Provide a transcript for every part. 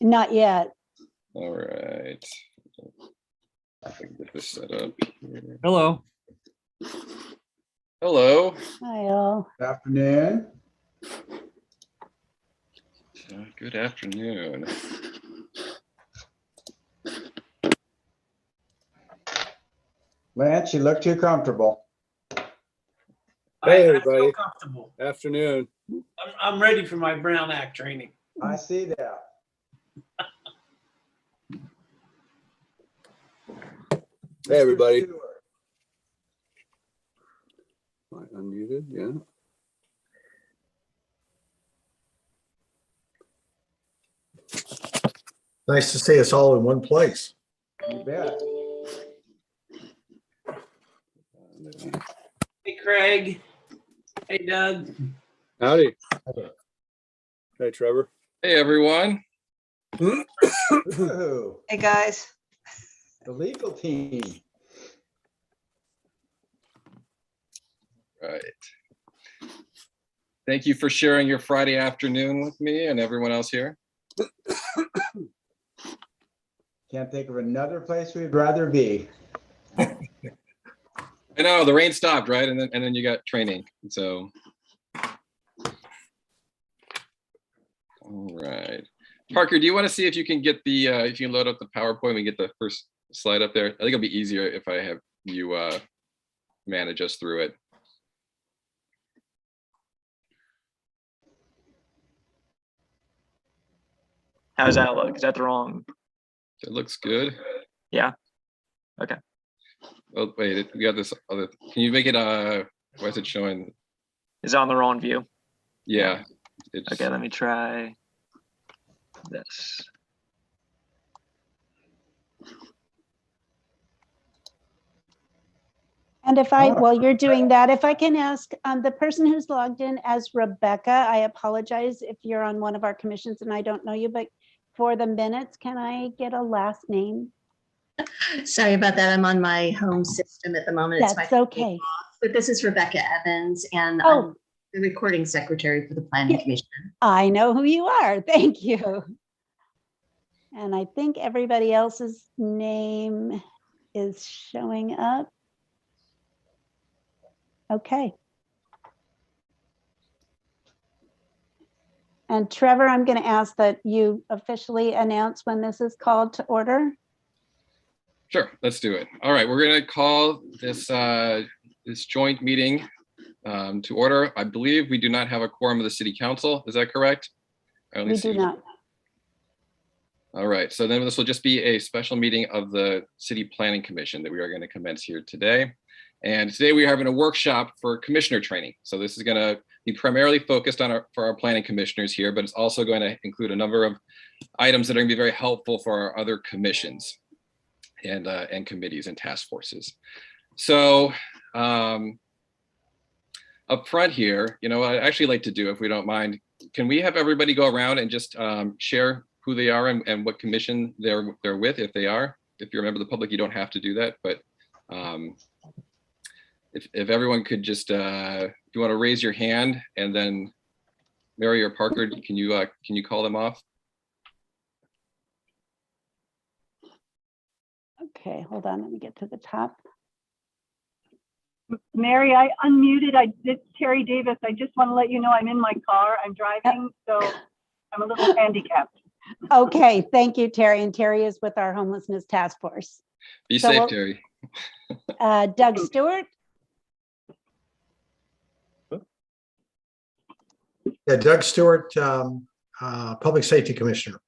Not yet. All right. I can get this set up here. Hello. Hello. Hi all. Good afternoon. Good afternoon. Lance, you look too comfortable. Hey, I everybody. feel comfortable. Afternoon. I'm ready for my Brown Act training. I see that. Hey, everybody. Stewart. Am I unmuted? Yeah. Nice to see us all in one place. You bet. Hey, Craig. Hey, Doug. Howdy. Hey, Trevor. Hey, everyone. Ooh, Hey, guys. the legal team. Right. Thank you for sharing your Friday afternoon with me and everyone else here. Can't think of another place we'd rather be. I know the rain stopped, right? And then you got training. So, all right. Parker, do you want to see if you can get the if you can load up the PowerPoint and get the first slide up there? I think it'll be easier if I have you manage us through it. How's that look? Is that the wrong? It looks good. Yeah. Okay. Oh wait, we got this other. Can you make it? Why is it showing? Is it on the wrong view? Yeah. It's, Okay, let me try this. And if I, while you're doing that, if I can ask the person who's logged in as Rebecca, I apologize if you're on one of our commissions and I don't know you, but for the minutes, can I get a last name? Sorry about that. I'm on my home system at the moment. It's That's my okay. But this is Rebecca Evans, and Oh. I'm the recording secretary for the Planning Commission. I know who you are. Thank you. And I think everybody else's name is showing up. Okay. And Trevor, I'm going to ask that you officially announce when this is called to order. Sure, let's do it. All right, we're going to call this this joint meeting to order. I believe we do not have a quorum of the city council. Is that correct? We do not. All right, so then this will just be a special meeting of the City Planning Commission that we are going to commence here today. And today we are having a workshop for commissioner training. So this is going to be primarily focused on for our planning commissioners here, but it's also going to include a number of items that are going to be very helpful for our other commissions and committees and task forces. So up front here, you know, what I'd actually like to do, if we don't mind, can we have everybody go around and just share who they are and what commission they're with, if they are. If you're a member of the public, you don't have to do that, but if everyone could just, if you want to raise your hand, and then Mary or Parker, can you call them off? Okay, hold on, let me get to the top. Mary, I unmuted. It's Terry Davis. I just want to let you know I'm in my car. I'm driving, so I'm a little handicapped. Okay, thank you, Terry. And Terry is with our homelessness task force. Be So safe, Terry. Doug Stewart. Yeah, Doug Stewart, Public Safety Commissioner.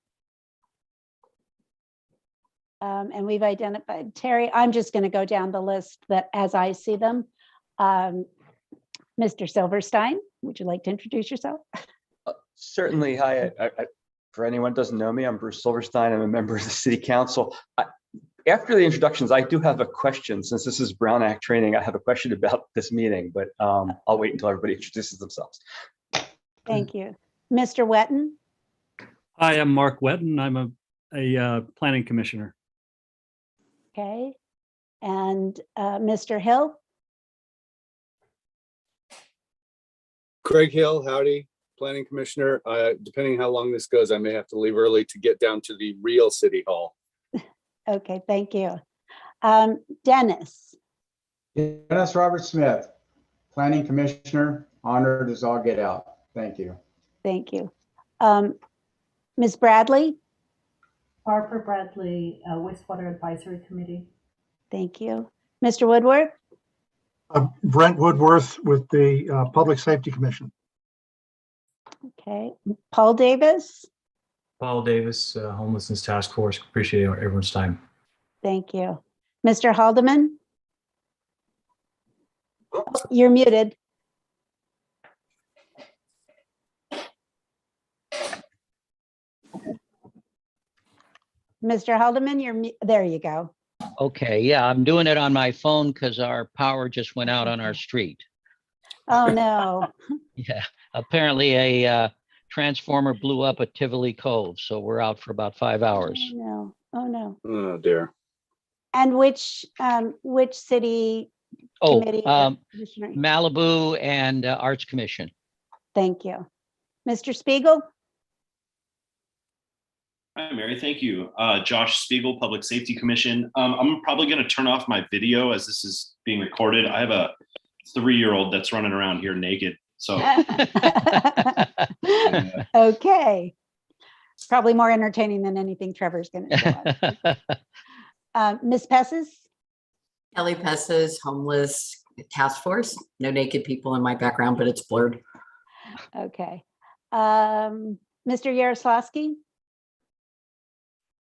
And we've identified Terry. I'm just going to go down the list that as I see them. Mr. Silverstein, would you like to introduce yourself? Certainly. Hi. For anyone who doesn't know me, I'm Bruce Silverstein. I'm a member of the City Council. After the introductions, I do have a question. Since this is Brown Act training, I have a question about this meeting, but I'll wait until everybody introduces themselves. Thank you. Mr. Wetton. Hi, I'm Mark Wetton. I'm a planning commissioner. Okay. And Mr. Hill. Craig Hill, howdy. planning commissioner. Depending how long this goes, I may have to leave early to get down to the real city hall. Okay, thank you. Dennis, Dennis Robert Smith, Planning Commissioner, honored as all get out. Thank you. thank you. Ms. Bradley, Barbara Bradley, Wastewater Advisory Committee. thank you. Mr. Woodward, Brent Woodworth with the Public Safety Commission. okay. Paul Davis, Paul Davis, Homelessness Task Force. Appreciate everyone's time. thank you. Mr. Haldeman, you're muted. Mr. Haldeman, there you go. Okay, yeah, I'm doing it on my phone because our power just went out on our street. Oh, no. Yeah, apparently a transformer blew up at Tivoli Cove, so we're out for about 5 hours. Oh, no. Oh, no. Oh, dear. And which city Oh, committee? or commissioner? Malibu and Arts Commission. Thank you. Mr. Spiegel? Hi, Mary. Thank you. Josh Spiegel, Public Safety Commission. I'm probably going to turn off my video as this is being recorded. I have a 3-year-old that's running around here naked. So, Okay. Probably more entertaining than anything Trevor's going to do. Ms. Pesses? Kelly Pesses, Homeless Task Force. No naked people in my background, but it's blurred. Okay. Mr. Yaroslavsky?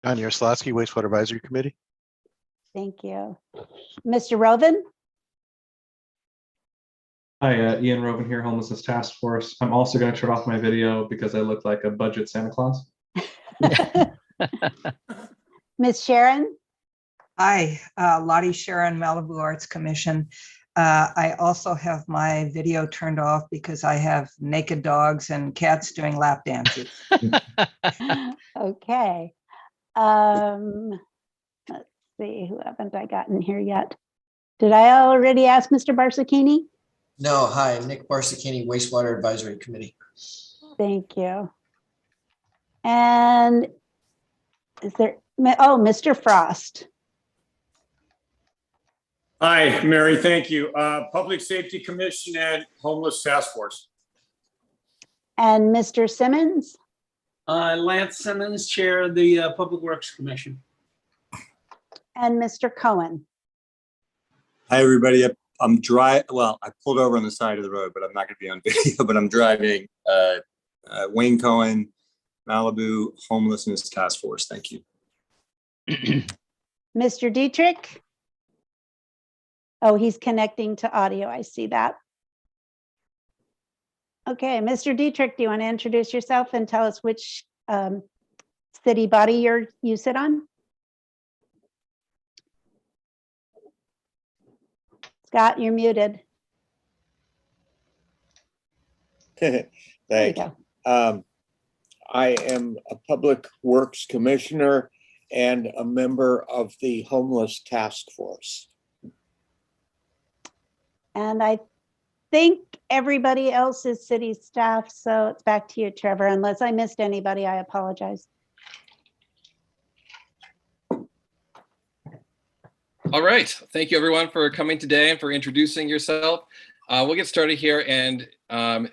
John Yaroslavsky, Wastewater Advisory Committee. Thank you. Mr. Rovin? Hi, Ian Rovin here, Homelessness Task Force. I'm also going to turn off my video because I look like a budget Santa Claus. Ms. Sharon? Hi, Lottie Sharon, Malibu Arts Commission. I also have my video turned off because I have naked dogs and cats doing lap dances. Okay. Let's see, who haven't I gotten here yet? Did I already ask Mr. Barsakini? No, hi, Nick Barsakini, Wastewater Advisory Committee. Thank you. And is there, oh, Mr. Frost. Hi, Mary, thank you. Public Safety Commission and Homeless Task Force. And Mr. Simmons? Lance Simmons, Chair of the Public Works Commission. And Mr. Cohen? Hi, everybody. I'm well, I pulled over on the side of the road, but I'm not going to be on video, but I'm driving. Wayne Cohen, Malibu Homelessness Task Force. Thank you. Mr. Dietrich? Oh, he's connecting to audio. I see that. Okay, Mr. Dietrich, do you want to introduce yourself and tell us which city body you sit on? Scott, you're muted. Thanks. I am a Public Works Commissioner and a member of the Homeless Task Force. And I think everybody else is city staff, so it's back to you, Trevor. Unless I missed anybody, I apologize. All right. Thank you, everyone, for coming today and for introducing yourself. We'll get started here. And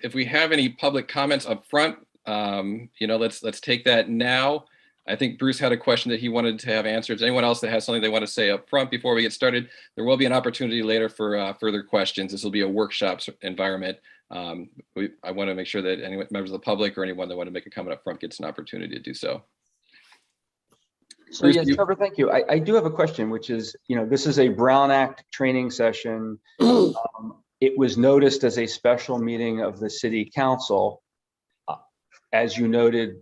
if we have any public comments up front, let's take that now. I think Bruce had a question that he wanted to have answered. Anyone else that has something they want to say up front before we get started? There will be an opportunity later for further questions. This will be a workshop environment. I want to make sure that any members of the public or anyone that want to make a comment up front gets an opportunity to do so. So yes, Trevor, thank you. I do have a question, which is, this is a Brown Act training session. It was noticed as a special meeting of the City Council. As you noted,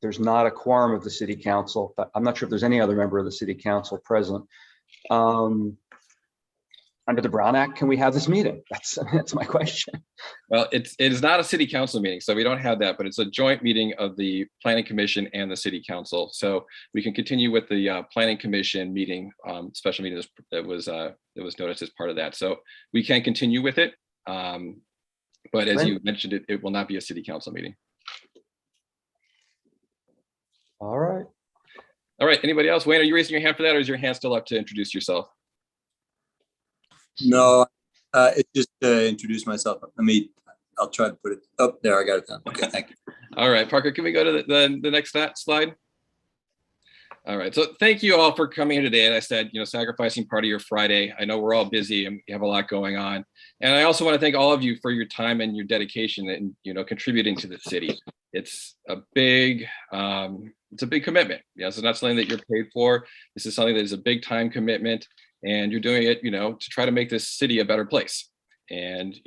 there's not a quorum of the City Council. I'm not sure if there's any other member of the City Council present. Under the Brown Act, can we have this meeting? That's my question. Well, it is not a City Council meeting, so we don't have that, but it's a joint meeting of the Planning Commission and the City Council. So we can continue with the Planning Commission meeting, special meeting that was noticed as part of that. So we can continue with it. But as Brent? you mentioned, it will not be a city council meeting. All right. All right, anybody else? Wayne, are you raising your hand for that, or is your hand still up to introduce yourself? No, it's just to introduce myself. I'll try to put it up there. I got it done. Okay, thank you. All right, Parker, can we go to the next slide? All right, so thank you all for coming here today. And I said, sacrificing part of your Friday. I know we're all busy and we have a lot going on. And I also want to thank all of you for your time and your dedication and, contributing to the city. It's a big commitment. It's not something that you're paid for. This is something that is a big time commitment, and you're doing it, to try to make this city a better place. And,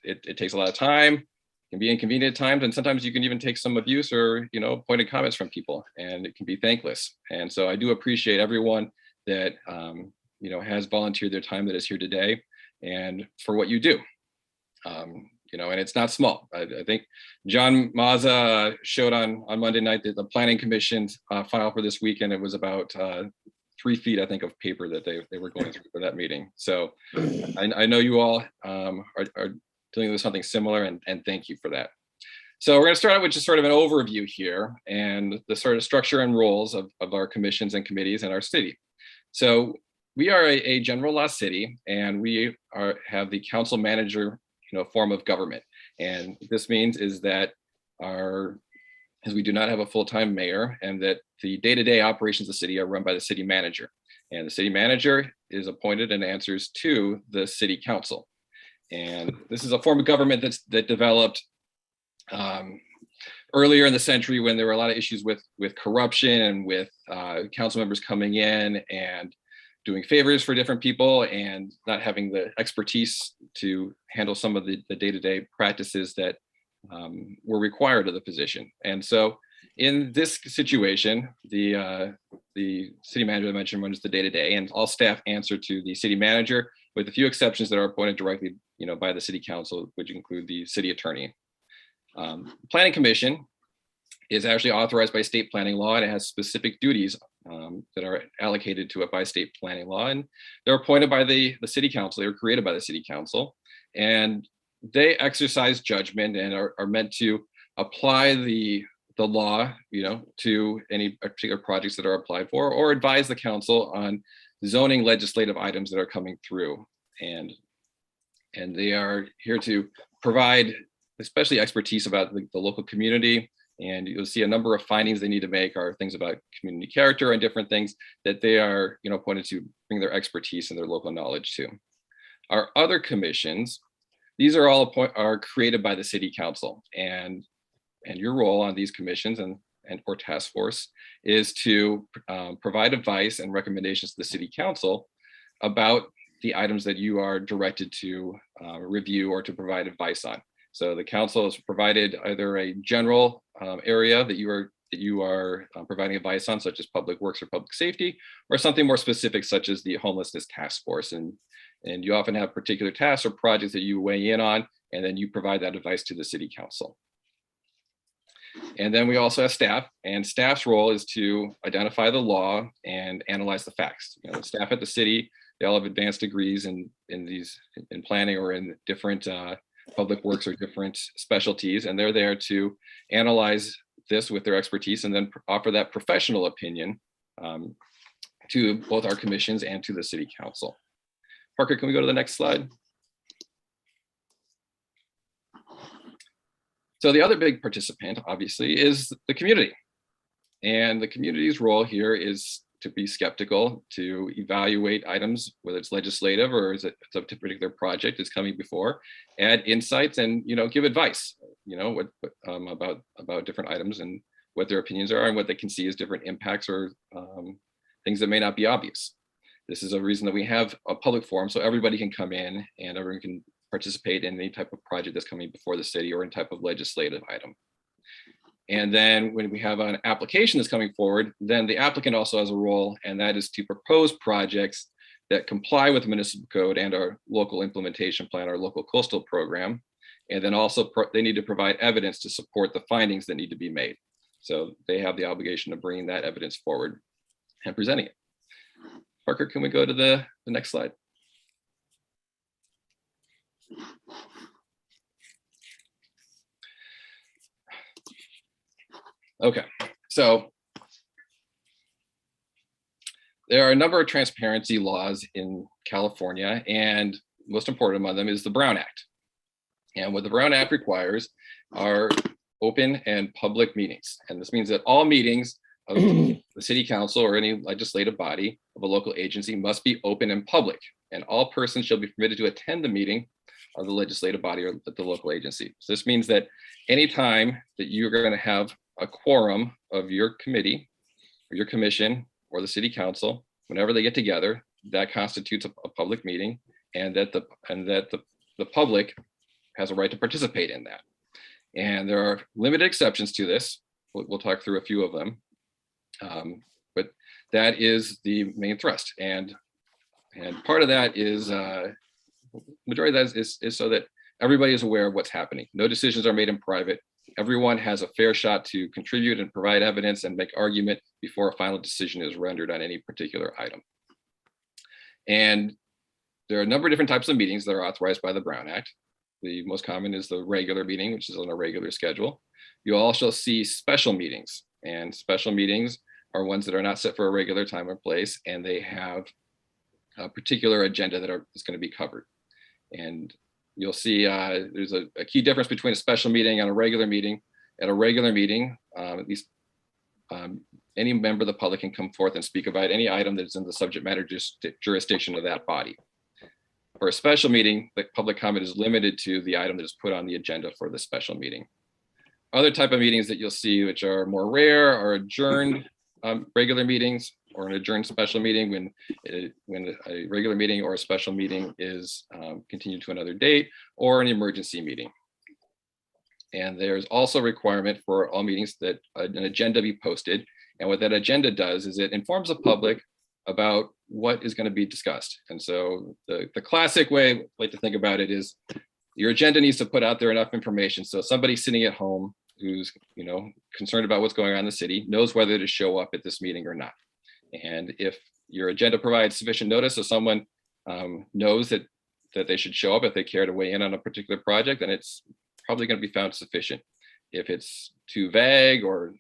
it takes a lot of time. Can be inconvenient at times, and sometimes you can even take some abuse or pointed comments from people, and it can be thankless. And so I do appreciate everyone that has volunteered their time that is here today and for what you do. And it's not small. I think John Mazza showed on Monday night that the Planning Commission's file for this weekend, it was about 3 feet, I think, of paper that they were going through for that meeting. So I know you all are dealing with something similar, and thank you for that. So we're going to start out with just sort of an overview here and the sort of structure and roles of our commissions and committees in our city. So we are a general law city, and we have the council manager form of government. And this means is that as we do not have a full-time mayor, and that the day-to-day operations of the city are run by the city manager. And the city manager is appointed and answers to the city council. And this is a form of government that developed earlier in the century, when there were a lot of issues with corruption and with council members coming in and doing favors for different people and not having the expertise to handle some of the day-to-day practices that were required of the position. And so in this situation, the city manager I mentioned runs the day-to-day, and all staff answer to the city manager, with a few exceptions that are appointed directly by the city council, which include the city attorney. Planning Commission is actually authorized by state planning law, and it has specific duties that are allocated to it by state planning law, and they're appointed by the city council. They were created by the city council, and they exercise judgment and are meant to apply the law, to any particular projects that are applied for, or advise the council on zoning legislative items that are coming through. And they are here to provide especially expertise about the local community. And you'll see a number of findings they need to make are things about community character and different things that they are appointed to bring their expertise and their local knowledge to. Our other commissions, these are all are created by the city council, and your role on these commissions and or task force is to provide advice and recommendations to the city council about the items that you are directed to review or to provide advice on. So the council has provided either a general area that you are providing advice on, such as public works or public safety, or something more specific, such as the homelessness task force. And you often have particular tasks or projects that you weigh in on, and then you provide that advice to the city council. And then we also have staff, and staff's role is to identify the law and analyze the facts. The staff at the city, they all have advanced degrees in planning or in different public works or different specialties, and they're there to analyze this with their expertise and then offer that professional opinion to both our commissions and to the city council. Parker, can we go to the next slide? So the other big participant, obviously, is the community. And the community's role here is to be skeptical, to evaluate items, whether it's legislative or is it a particular project is coming before, add insights and give advice, about different items and what their opinions are and what they can see as different impacts or things that may not be obvious. This is a reason that we have a public forum, so everybody can come in and everyone can participate in any type of project that's coming before the city or any type of legislative item. And then when we have an application that's coming forward, then the applicant also has a role, and that is to propose projects that comply with the municipal code and our local implementation plan, our local coastal program. And then also they need to provide evidence to support the findings that need to be made. So they have the obligation of bringing that evidence forward and presenting it. Parker, can we go to the next slide? Okay, so there are a number of transparency laws in California, and most important among them is the Brown Act. And what the Brown Act requires are open and public meetings. And this means that all meetings of the city council or any legislative body of a local agency must be open and public. And all persons shall be permitted to attend the meeting of the legislative body or the local agency. So this means that anytime that you're going to have a quorum of your committee or your commission or the city council, whenever they get together, that constitutes a public meeting, and that the public has a right to participate in that. And there are limited exceptions to this. We'll talk through a few of them, but that is the main thrust. And part of that is majority of that is so that everybody is aware of what's happening. No decisions are made in private. Everyone has a fair shot to contribute and provide evidence and make argument before a final decision is rendered on any particular item. And there are a number of different types of meetings that are authorized by the Brown Act. The most common is the regular meeting, which is on a regular schedule. You also see special meetings, and special meetings are ones that are not set for a regular time or place, and they have a particular agenda that is going to be covered. And you'll see there's a key difference between a special meeting and a regular meeting. At a regular meeting, at least any member of the public can come forth and speak about any item that's in the subject matter jurisdiction of that body. For a special meeting, the public comment is limited to the item that is put on the agenda for the special meeting. Other type of meetings that you'll see, which are more rare, are adjourned regular meetings, or an adjourned special meeting when a regular meeting or a special meeting is continued to another date, or an emergency meeting. And there's also a requirement for all meetings that an agenda be posted. And what that agenda does is it informs the public about what is going to be discussed. And so the classic way I like to think about it is your agenda needs to put out there enough information so somebody sitting at home who's concerned about what's going on in the city knows whether to show up at this meeting or not. And if your agenda provides sufficient notice so someone knows that they should show up if they care to weigh in on a particular project, then it's probably going to be found sufficient. If it's too vague or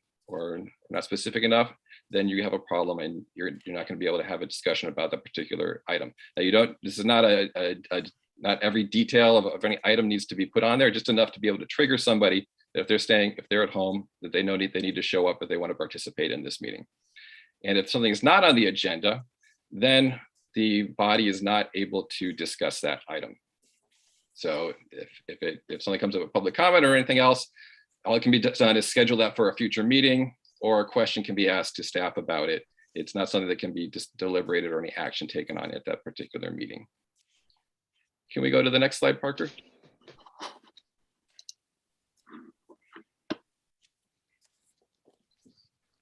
not specific enough, then you have a problem and you're not going to be able to have a discussion about the particular item. Now this is not not every detail of any item needs to be put on there, just enough to be able to trigger somebody that if they're at home, that they know they need to show up if they want to participate in this meeting. And if something's not on the agenda, then the body is not able to discuss that item. So if something comes up with public comment or anything else, all it can be done is schedule that for a future meeting, or a question can be asked to staff about it. It's not something that can be just deliberated or any action taken on at that particular meeting. Can we go to the next slide, Parker?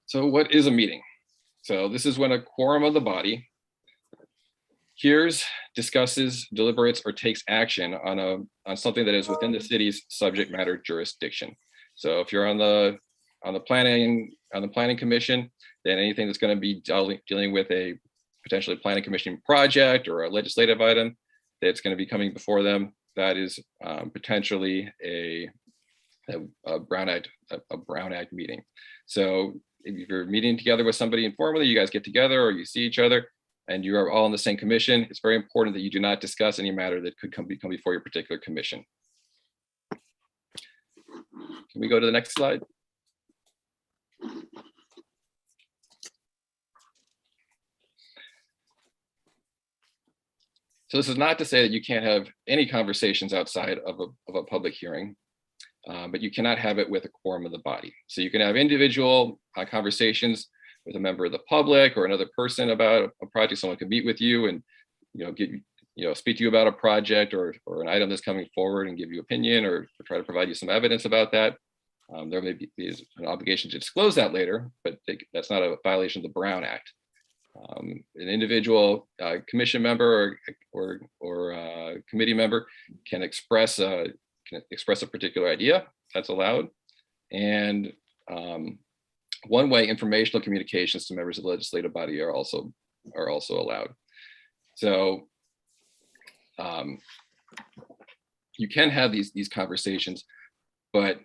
So what is a meeting? So this is when a quorum of the body hears, discusses, deliberates, or takes action on something that is within the city's subject matter jurisdiction. So if you're on the planning commission, then anything that's going to be dealing with a potentially planning commission project or a legislative item that's going to be coming before them, that is potentially a Brown Act meeting. So if you're meeting together with somebody informally, you guys get together or you see each other and you are all on the same commission, it's very important that you do not discuss any matter that could come before your particular commission. Can we go to the next slide? So this is not to say that you can't have any conversations outside of a public hearing, but you cannot have it with a quorum of the body. So you can have individual conversations with a member of the public or another person about a project. Someone can meet with you and speak to you about a project or an item that's coming forward and give you opinion or try to provide you some evidence about that. There may be an obligation to disclose that later, but that's not a violation of the Brown Act. An individual commission member or committee member can express a particular idea. That's allowed. And one-way informational communications to members of the legislative body are also allowed. So you can have these conversations, but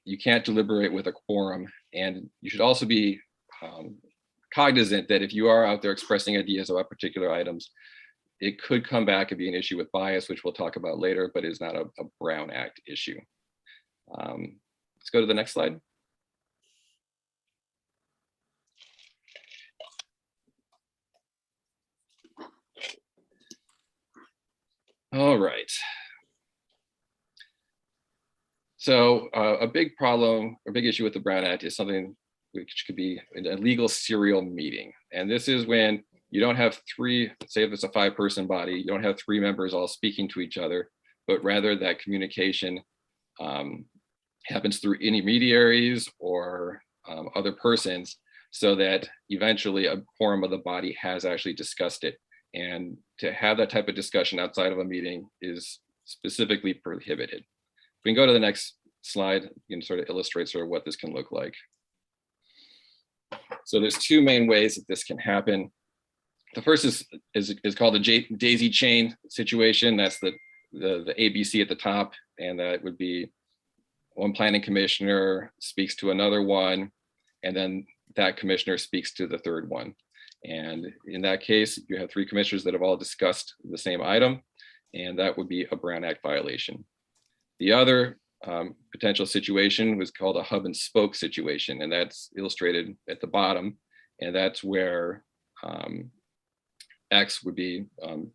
you can't deliberate with a quorum. And you should also be cognizant that if you are out there expressing ideas about particular items, it could come back and be an issue with bias, which we'll talk about later, but is not a Brown Act issue. Let's go to the next slide. All right. So a big problem or big issue with the Brown Act is something which could be a legal serial meeting. And this is when you don't have three, say if it's a 5-person body, you don't have 3 members all speaking to each other, but rather that communication happens through intermediaries or other persons, so that eventually a quorum of the body has actually discussed it. And to have that type of discussion outside of a meeting is specifically prohibited. If we can go to the next slide, you can sort of illustrate sort of what this can look like. So there's 2 main ways that this can happen. The first is called the daisy chain situation. That's the ABC at the top, and that would be one planning commissioner speaks to another one, and then that commissioner speaks to the third one. And in that case, you have 3 commissioners that have all discussed the same item, and that would be a Brown Act violation. The other potential situation was called a hub and spoke situation, and that's illustrated at the bottom. And that's where X would be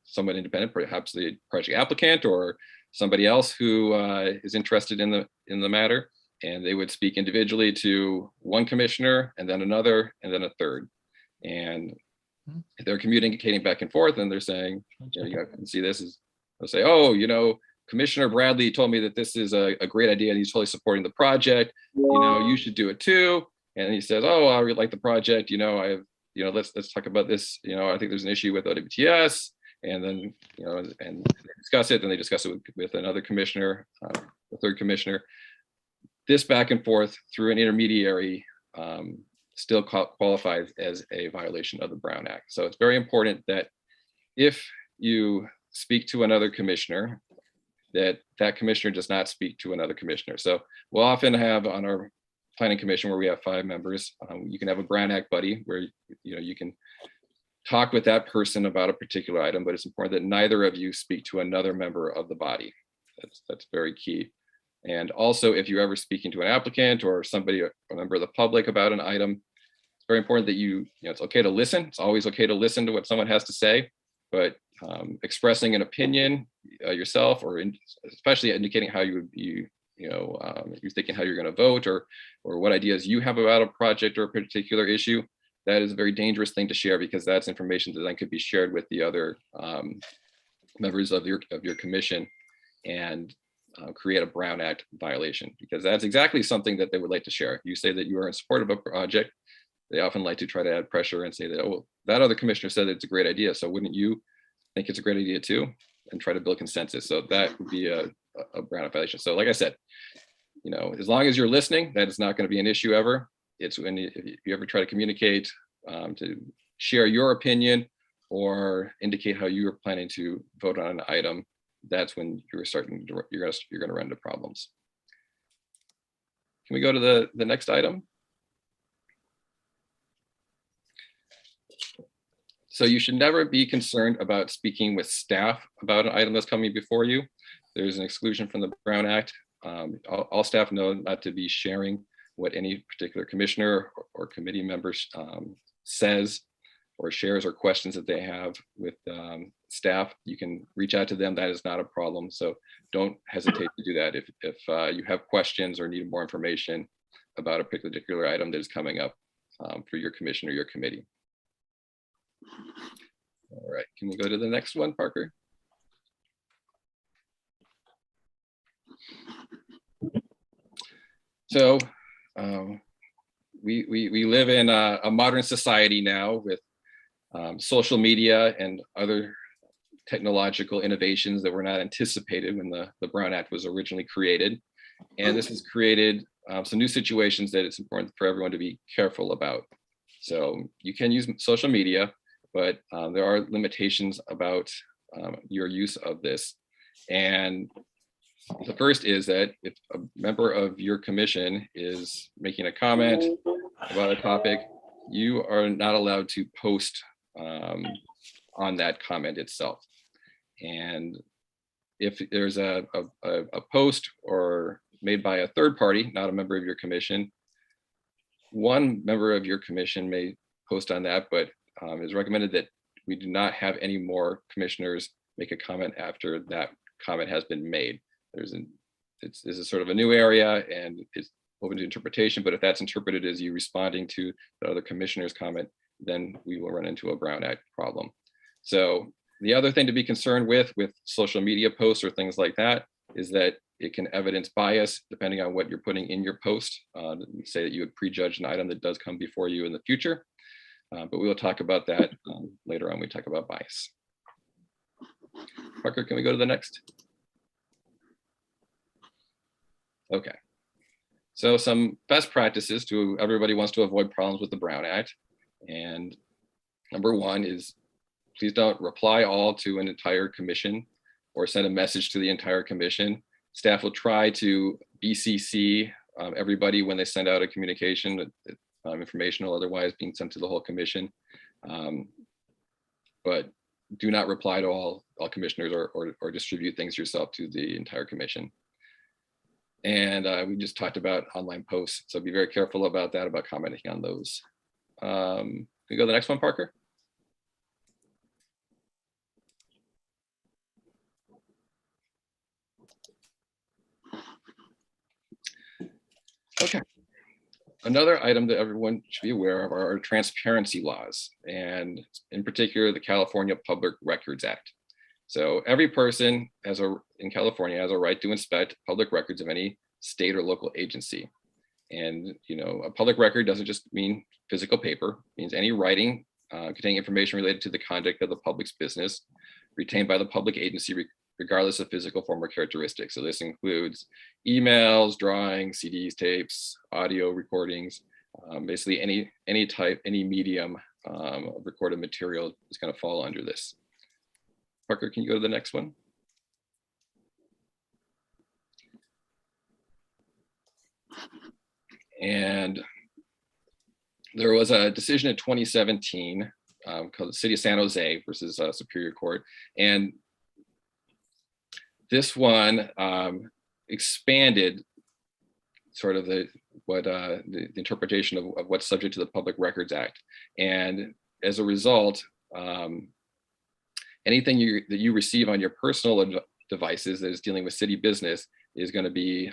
somewhat independent, perhaps the project applicant or somebody else who is interested in the matter, and they would speak individually to one commissioner and then another and then a third. And they're communicating back and forth, and they're saying, you can see this is, they'll say, oh, Commissioner Bradley told me that this is a great idea and he's totally supporting the project. You should do it too. And he says, oh, I really like the project. Let's talk about this. I think there's an issue with OWTS. And then, and they discuss it, and they discuss it with another commissioner, the third commissioner. This back and forth through an intermediary still qualifies as a violation of the Brown Act. So it's very important that if you speak to another commissioner, that commissioner does not speak to another commissioner. So we'll often have on our planning commission where we have 5 members, you can have a Brown Act buddy where you can talk with that person about a particular item, but it's important that neither of you speak to another member of the body. That's very key. And also, if you're ever speaking to an applicant or somebody, a member of the public about an item, it's very important that it's okay to listen. It's always okay to listen to what someone has to say, but expressing an opinion yourself, or especially indicating how you're thinking how you're going to vote, or what ideas you have about a project or a particular issue, that is a very dangerous thing to share, because that's information that then could be shared with the other members of your commission and create a Brown Act violation, because that's exactly something that they would like to share. You say that you are in support of a project, they often like to try to add pressure and say that, oh, that other commissioner said it's a great idea, so wouldn't you think it's a great idea too, and try to build consensus. So that would be a Brown Act violation. So like I said, as long as you're listening, that is not going to be an issue ever. It's when if you ever try to communicate, to share your opinion or indicate how you are planning to vote on an item, that's when you're going to run into problems. Can we go to the next item? So you should never be concerned about speaking with staff about an item that's coming before you. There's an exclusion from the Brown Act. All staff know not to be sharing what any particular commissioner or committee member says or shares, or questions that they have with staff. You can reach out to them. That is not a problem. So don't hesitate to do that if you have questions or need more information about a particular item that is coming up for your commission or your committee. All right, can we go to the next one, Parker? So we live in a modern society now with social media and other technological innovations that were not anticipated when the Brown Act was originally created. And this has created some new situations that it's important for everyone to be careful about. So you can use social media, but there are limitations about your use of this. And The first is that if a member of your commission is making a comment about a topic, you are not allowed to post on that comment itself. And if there's a post or made by a third party, not a member of your commission, one member of your commission may post on that, but it's recommended that we do not have any more commissioners make a comment after that comment has been made. This is sort of a new area and it's open to interpretation, but if that's interpreted as you responding to the other commissioner's comment, then we will run into a Brown Act problem. So the other thing to be concerned with social media posts or things like that is that it can evidence bias depending on what you're putting in your post. Say that you would prejudge an item that does come before you in the future, but we will talk about that later on when we talk about bias. Parker, can we go to the next? Okay. So some best practices to everybody wants to avoid problems with the Brown Act. And number one is please don't reply all to an entire commission or send a message to the entire commission. Staff will try to BCC everybody when they send out a communication, informational, otherwise being sent to the whole commission. But do not reply to all commissioners or distribute things yourself to the entire commission. And we just talked about online posts, so be very careful about that, about commenting on those. Can we go to the next one, Parker? Okay. Another item that everyone should be aware of are transparency laws, and in particular, the California Public Records Act. So every person in California has a right to inspect public records of any state or local agency. And a public record doesn't just mean physical paper, it means any writing containing information related to the conduct of the public's business retained by the public agency regardless of physical form or characteristics. So this includes emails, drawings, CDs, tapes, audio recordings, basically any type, any medium of recorded material is going to fall under this. Parker, can you go to the next one? And there was a decision in 2017 called the City of San Jose versus Superior Court. And this one expanded sort of the interpretation of what's subject to the Public Records Act. And as a result, anything that you receive on your personal devices that is dealing with city business is going to be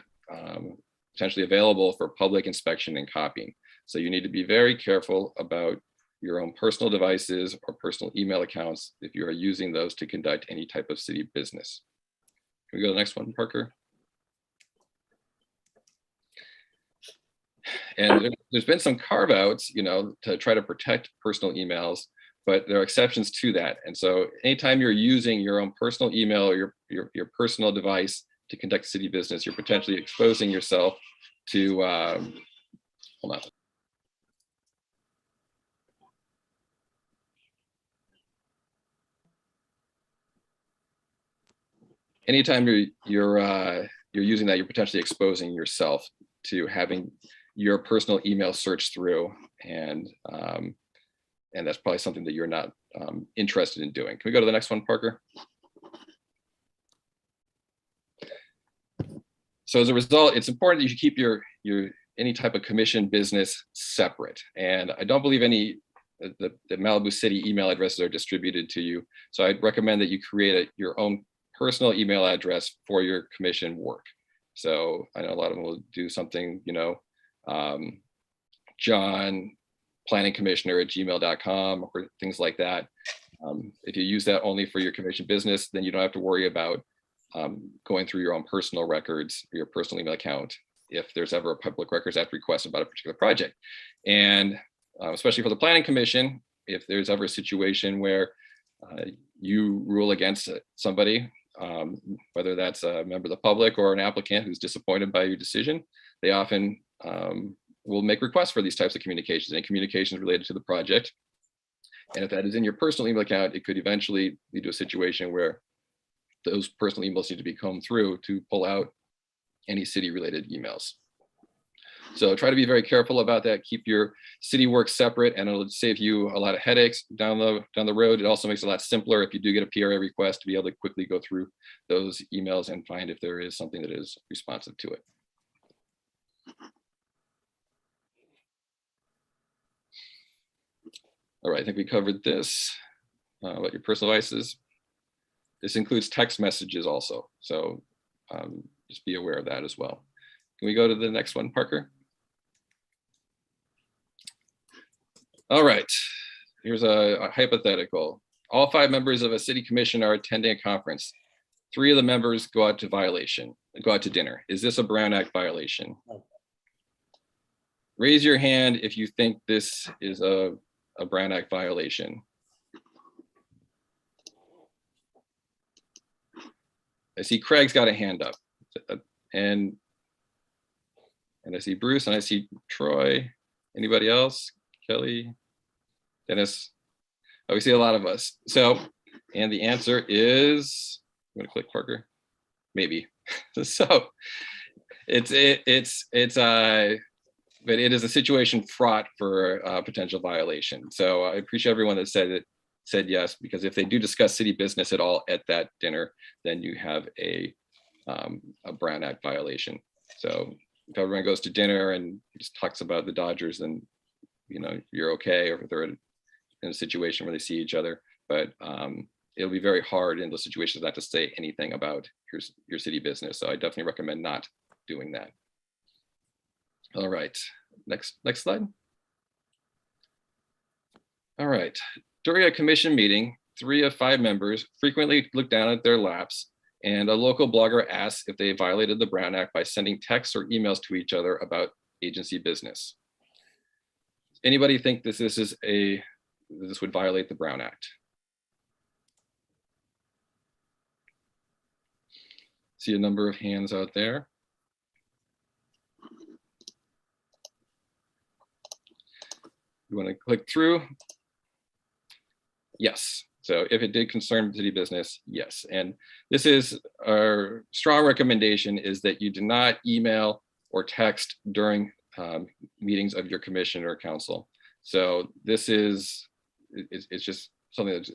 potentially available for public inspection and copying. So you need to be very careful about your own personal devices or personal email accounts if you are using those to conduct any type of city business. Can we go to the next one, Parker? And there's been some carve-outs, to try to protect personal emails, but there are exceptions to that. And so anytime you're using your own personal email or your personal device to conduct city business, you're potentially exposing yourself to, hold on. Anytime you're using that, you're potentially exposing yourself to having your personal email searched through, and that's probably something that you're not interested in doing. Can we go to the next one, Parker? So as a result, it's important that you keep your any type of commission business separate. And I don't believe the Malibu City email addresses are distributed to you. So I'd recommend that you create your own personal email address for your commission work. So I know a lot of them will do something, John planning commissioner at gmail.com or things like that. If you use that only for your commission business, then you don't have to worry about going through your own personal records or your personal email account if there's ever a Public Records Act request about a particular project. And especially for the Planning Commission, if there's ever a situation where you rule against somebody, whether that's a member of the public or an applicant who's disappointed by your decision, they often will make requests for these types of communications and communications related to the project. And if that is in your personal email account, it could eventually lead to a situation where those personal emails need to be combed through to pull out any city related emails. So try to be very careful about that. Keep your city work separate, and it'll save you a lot of headaches down the road. It also makes it a lot simpler if you do get a PRA request to be able to quickly go through those emails and find if there is something that is responsive to it. All right, I think we covered this about your personal devices. This includes text messages also, so just be aware of that as well. Can we go to the next one, Parker? All right, here's a hypothetical. All 5 members of a city commission are attending a conference. 3 of the members go out to dinner. Is this a Brown Act violation? Raise your hand if you think this is a Brown Act violation. I see Craig's got a hand up, and I see Bruce, and I see Troy. Anybody else? Kelly, Dennis? Oh, we see a lot of us. So, and the answer is, I'm gonna click Parker. Maybe. So, but it is a situation fraught for a potential violation. So I appreciate everyone that said yes, because if they do discuss city business at all at that dinner, then you have a Brown Act violation. So if everyone goes to dinner and just talks about the Dodgers, then you're okay, or if they're in a situation where they see each other. But it'll be very hard in those situations not to say anything about your city business. So I definitely recommend not doing that. All right, next slide. All right, during a commission meeting, 3 of 5 members frequently look down at their laps, and a local blogger asks if they violated the Brown Act by sending texts or emails to each other about agency business. Anybody think this would violate the Brown Act? See a number of hands out there. You want to click through? Yes. So if it did concern city business, yes. And this is our strong recommendation, is that you do not email or text during meetings of your commission or council. So this it's just something that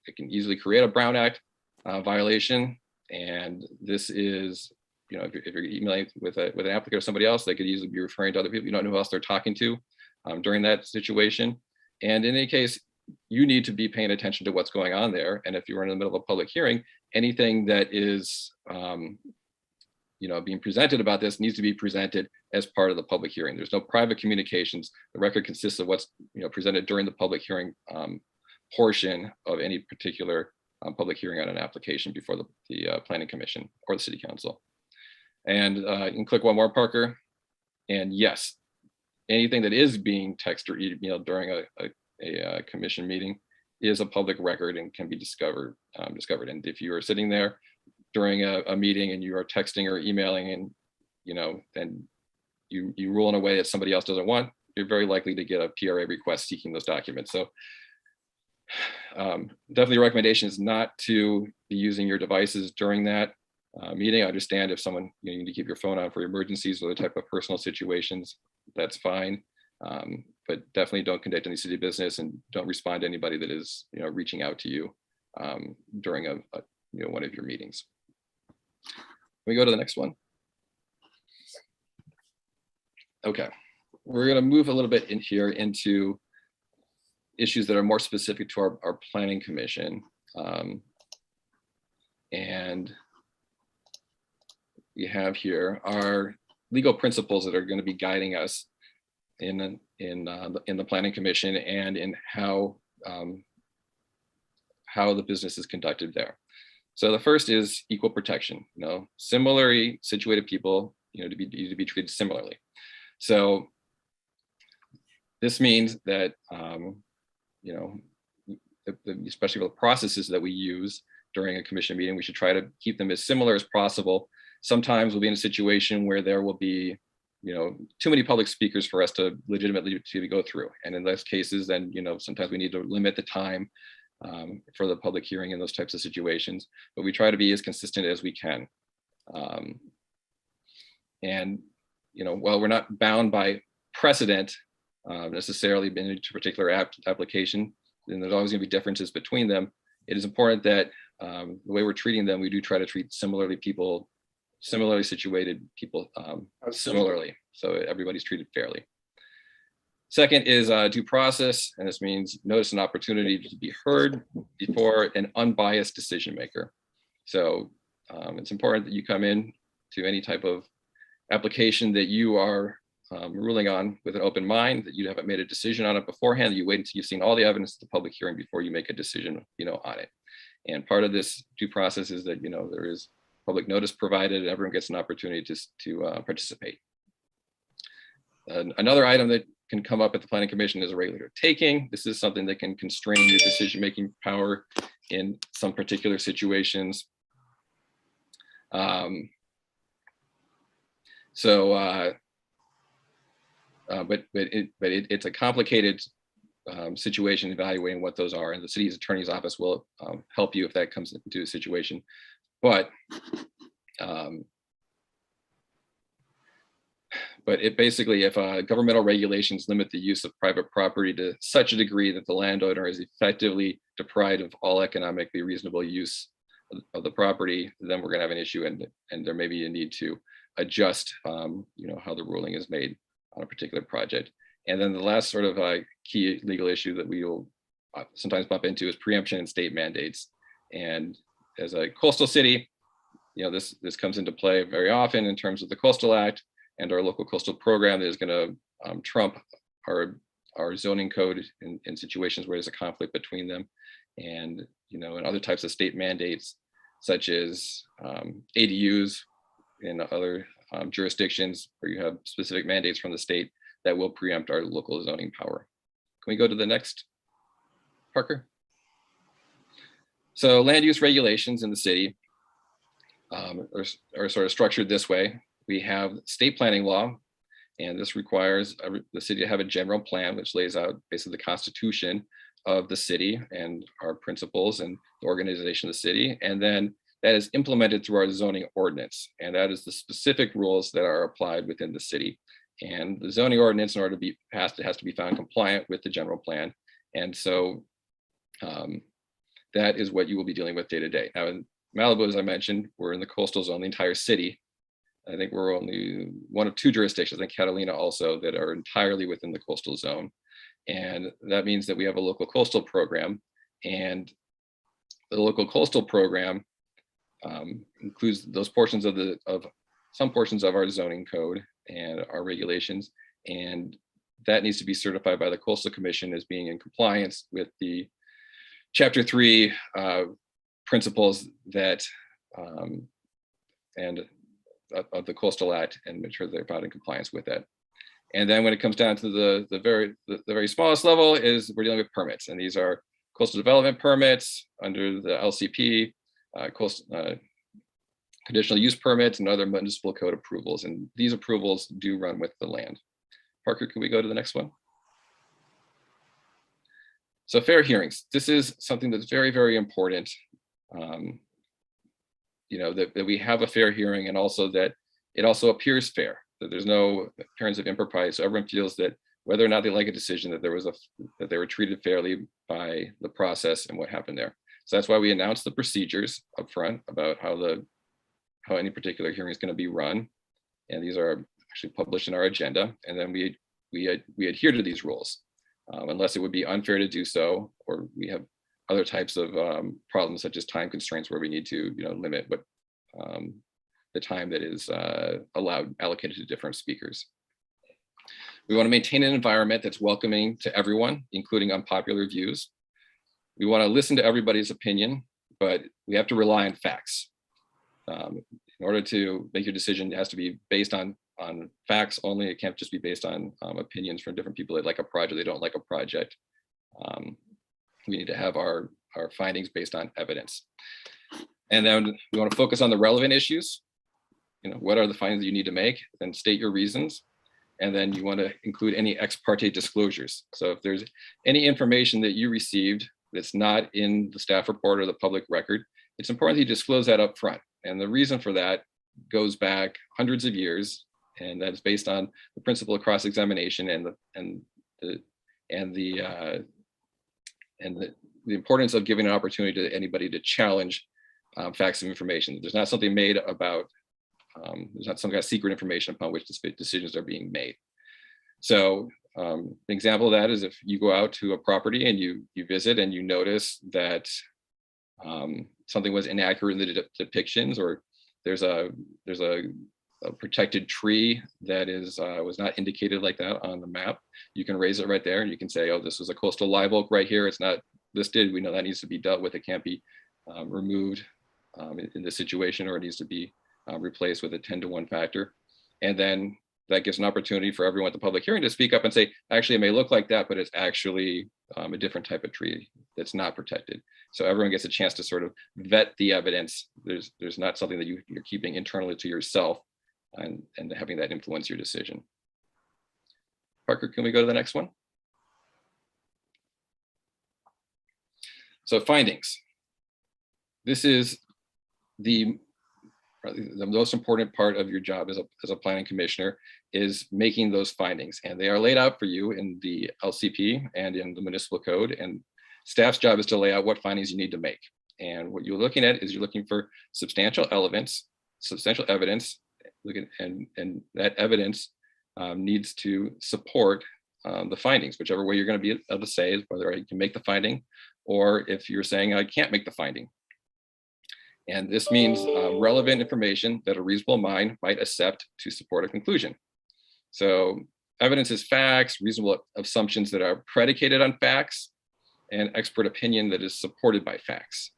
it can easily create a Brown Act violation. And this is, if you're emailing with an applicant or somebody else, they could easily be referring to other people. You don't know who else they're talking to during that situation. And in any case, you need to be paying attention to what's going on there. And if you're in the middle of a public hearing, anything that is being presented about this needs to be presented as part of the public hearing. There's no private communications. The record consists of what's presented during the public hearing portion of any particular public hearing on an application before the planning commission or the city council. And you can click one more, Parker. And yes, anything that is being texted or emailed during a commission meeting is a public record and can be discovered. And if you are sitting there during a meeting and you are texting or emailing, and then you rule in a way that somebody else doesn't want, you're very likely to get a PRA request seeking those documents. So definitely the recommendation is not to be using your devices during that meeting. I understand if someone, you need to keep your phone on for emergencies or the type of personal situations, that's fine. But definitely don't conduct any city business, and don't respond to anybody that is, reaching out to you during one of your meetings. Can we go to the next one? Okay, we're going to move a little bit in here into issues that are more specific to our planning commission. And we have here our legal principles that are going to be guiding us in the planning commission and in how the business is conducted there. So the first is equal protection. Similarly situated people, to be treated similarly. So this means that especially with the processes that we use during a commission meeting, we should try to keep them as similar as possible. Sometimes we'll be in a situation where there will be too many public speakers for us to legitimately to go through. And in those cases, then, sometimes we need to limit the time for the public hearing in those types of situations, but we try to be as consistent as we can. And, you know, while we're not bound by precedent necessarily in a particular application, and there's always going to be differences between them, it is important that the way we're treating them, we do try to treat similarly situated people similarly, so everybody's treated fairly. Second is due process, and this means notice and opportunity to be heard before an unbiased decision maker. So it's important that you come in to any type of application that you are ruling on with an open mind, that you haven't made a decision on it beforehand, that you wait until you've seen all the evidence at the public hearing before you make a decision, you know, on it. And part of this due process is that, you know, there is public notice provided, and everyone gets an opportunity to participate. Another item that can come up at the Planning Commission is a regulator taking. This is something that can constrain your decision-making power in some particular situations. But it's a complicated situation evaluating what those are, and the city's attorney's office will help you if that comes into a situation. But it basically, if governmental regulations limit the use of private property to such a degree that the landowner is effectively deprived of all economically reasonable use of the property, then we're going to have an issue, and there may be a need to adjust, you know, how the ruling is made on a particular project. And then the last sort of key legal issue that we will sometimes bump into is preemption and state mandates. And as a coastal city, you know, this comes into play very often in terms of the Coastal Act and our local coastal program that is going to trump our zoning code in situations where there's a conflict between them. And, you know, and other types of state mandates, such as ADUs in other jurisdictions where you have specific mandates from the state that will preempt our local zoning power. Can we go to the next, Parker? So land use regulations in the city are sort of structured this way. We have state planning law, and this requires the city to have a general plan, which lays out basically the constitution of the city and our principles and the organization of the city. And then that is implemented through our zoning ordinance. And that is the specific rules that are applied within the city. And the zoning ordinance, in order to be passed, it has to be found compliant with the general plan. And so that is what you will be dealing with day to day. Now in Malibu, as I mentioned, we're in the coastal zone, the entire city. I think we're only one of two jurisdictions, I think Catalina also, that are entirely within the coastal zone. And that means that we have a local coastal program, and the local coastal program includes those portions of some portions of our zoning code and our regulations. And that needs to be certified by the Coastal Commission as being in compliance with the Chapter 3 principles that of the Coastal Act, and make sure they're found in compliance with that. And then when it comes down to the very smallest level, is we're dealing with permits, and these are coastal development permits under the LCP, conditional use permits, and other municipal code approvals. And these approvals do run with the land. Parker, can we go to the next one? So fair hearings. This is something that's very, very important. You know, that we have a fair hearing, and also that it also appears fair, that there's no appearance of impropriety. So everyone feels that whether or not they like a decision, that that they were treated fairly by the process and what happened there. So that's why we announced the procedures up front about how any particular hearing is going to be run. And these are actually published in our agenda. And then we adhere to these rules, unless it would be unfair to do so, or we have other types of problems, such as time constraints, where we need to, you know, limit what the time that is allocated to different speakers. We want to maintain an environment that's welcoming to everyone, including unpopular views. We want to listen to everybody's opinion, but we have to rely on facts. In order to make your decision, it has to be based on facts only. It can't just be based on opinions from different people that like a project, they don't like a project. We need to have our findings based on evidence. And then we want to focus on the relevant issues. You know, what are the findings that you need to make? Then state your reasons. And then you want to include any ex parte disclosures. So if there's any information that you received it's not in the staff report or the public record, it's important that you disclose that up front. And the reason for that goes back hundreds of years, and that's based on the principle of cross-examination and the importance of giving an opportunity to anybody to challenge facts and information. There's not something made about, there's not some kind of secret information upon which decisions are being made. So an example of that is if you go out to a property and you visit and you notice that something was inaccurate in the depictions, or there's a protected tree that was not indicated like that on the map, you can raise it right there and you can say, oh, this was a coastal live oak right here. It's not listed. We know that needs to be dealt with. It can't be removed in this situation, or it needs to be replaced with a 10-to-1 factor. And then that gives an opportunity for everyone at the public hearing to speak up and say, actually, it may look like that, but it's actually a different type of tree that's not protected. So everyone gets a chance to sort of vet the evidence. There's not something that you're keeping internally to yourself and having that influence your decision. Parker, can we go to the next one? So findings. This is the most important part of your job as a planning commissioner, is making those findings. And they are laid out for you in the LCP and in the municipal code. And staff's job is to lay out what findings you need to make. And what you're looking at is you're looking for substantial evidence, and that evidence needs to support the findings, whichever way you're going to be able to say is whether I can make the finding, or if you're saying I can't make the finding. And this means relevant information that a reasonable mind might accept to support a conclusion. So evidence is facts, reasonable assumptions that are predicated on facts, and expert opinion that is supported by facts.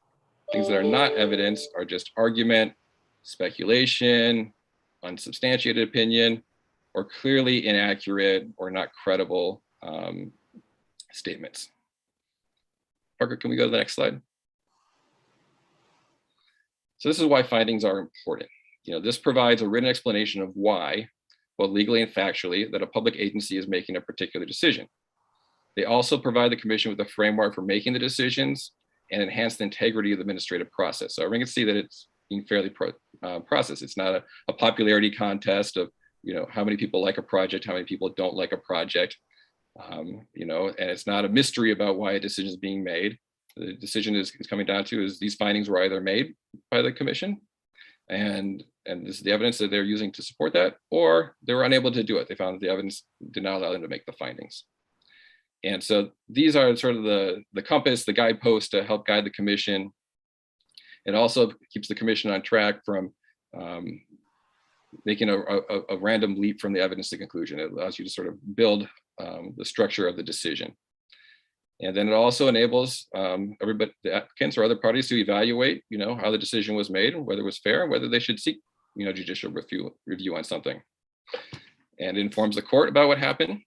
Things that are not evidence are just argument, speculation, unsubstantiated opinion, or clearly inaccurate or not credible statements. Parker, can we go to the next slide? So this is why findings are important. This provides a written explanation of why, both legally and factually, that a public agency is making a particular decision. They also provide the commission with a framework for making the decisions and enhance the integrity of the administrative process. So everyone can see that it's being fairly processed. It's not a popularity contest of how many people like a project, how many people don't like a project, and it's not a mystery about why a decision is being made. The decision is coming down to is these findings were either made by the commission, and this is the evidence that they're using to support that, or they were unable to do it. They found that the evidence did not allow them to make the findings. And so these are sort of the compass, the guidepost to help guide the commission. It also keeps the commission on track from making a random leap from the evidence to conclusion. It allows you to sort of build the structure of the decision. And then it also enables everybody, the applicants or other parties, to evaluate, how the decision was made, whether it was fair, and whether they should seek, judicial review on something. And it informs the court about what happened.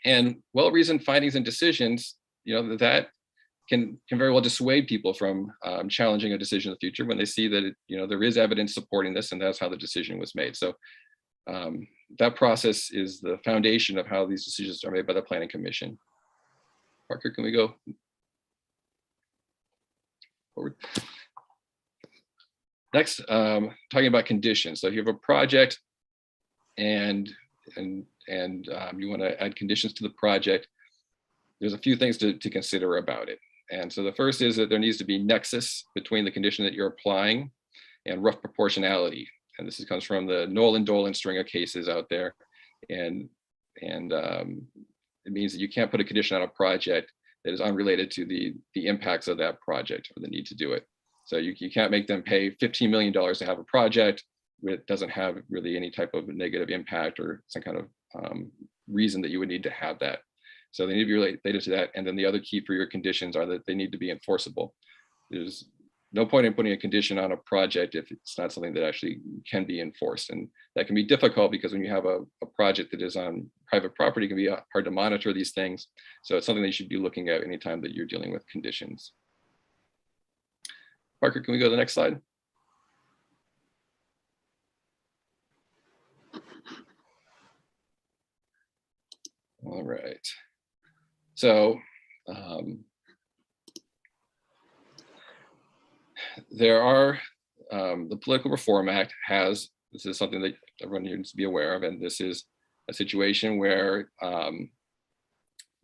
And well-reasoned findings and decisions, that can very well dissuade people from challenging a decision in the future when they see that there is evidence supporting this, and that's how the decision was made. So that process is the foundation of how these decisions are made by the Planning Commission. Parker, can we go forward? Next, talking about conditions. So if you have a project and you want to add conditions to the project, there's a few things to consider about it. And so the first is that there needs to be nexus between the condition that you're applying and rough proportionality. And this comes from the Nolan-Dolan string of cases out there. And it means that you can't put a condition on a project that is unrelated to the impacts of that project or the need to do it. So you can't make them pay $15 million to have a project that doesn't have really any type of negative impact or some kind of reason that you would need to have that. So they need to be related to that. And then the other key for your conditions are that they need to be enforceable. There's no point in putting a condition on a project if it's not something that actually can be enforced. And that can be difficult because when you have a project that is on private property, it can be hard to monitor these things. So it's something that you should be looking at anytime that you're dealing with conditions. Parker, can we go to the next slide? All right. So there are, the Political Reform Act has, this is something that everyone needs to be aware of, and this is a situation where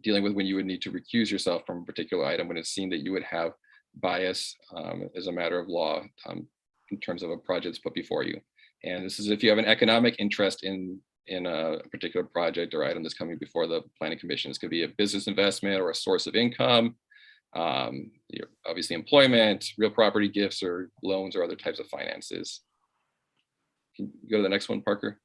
dealing with when you would need to recuse yourself from a particular item when it's seen that you would have bias as a matter of law in terms of a project that's put before you. And this is if you have an economic interest in a particular project or item that's coming before the Planning Commission. This could be a business investment or a source of income, obviously employment, real property gifts or loans or other types of finances. Can you go to the next one, Parker?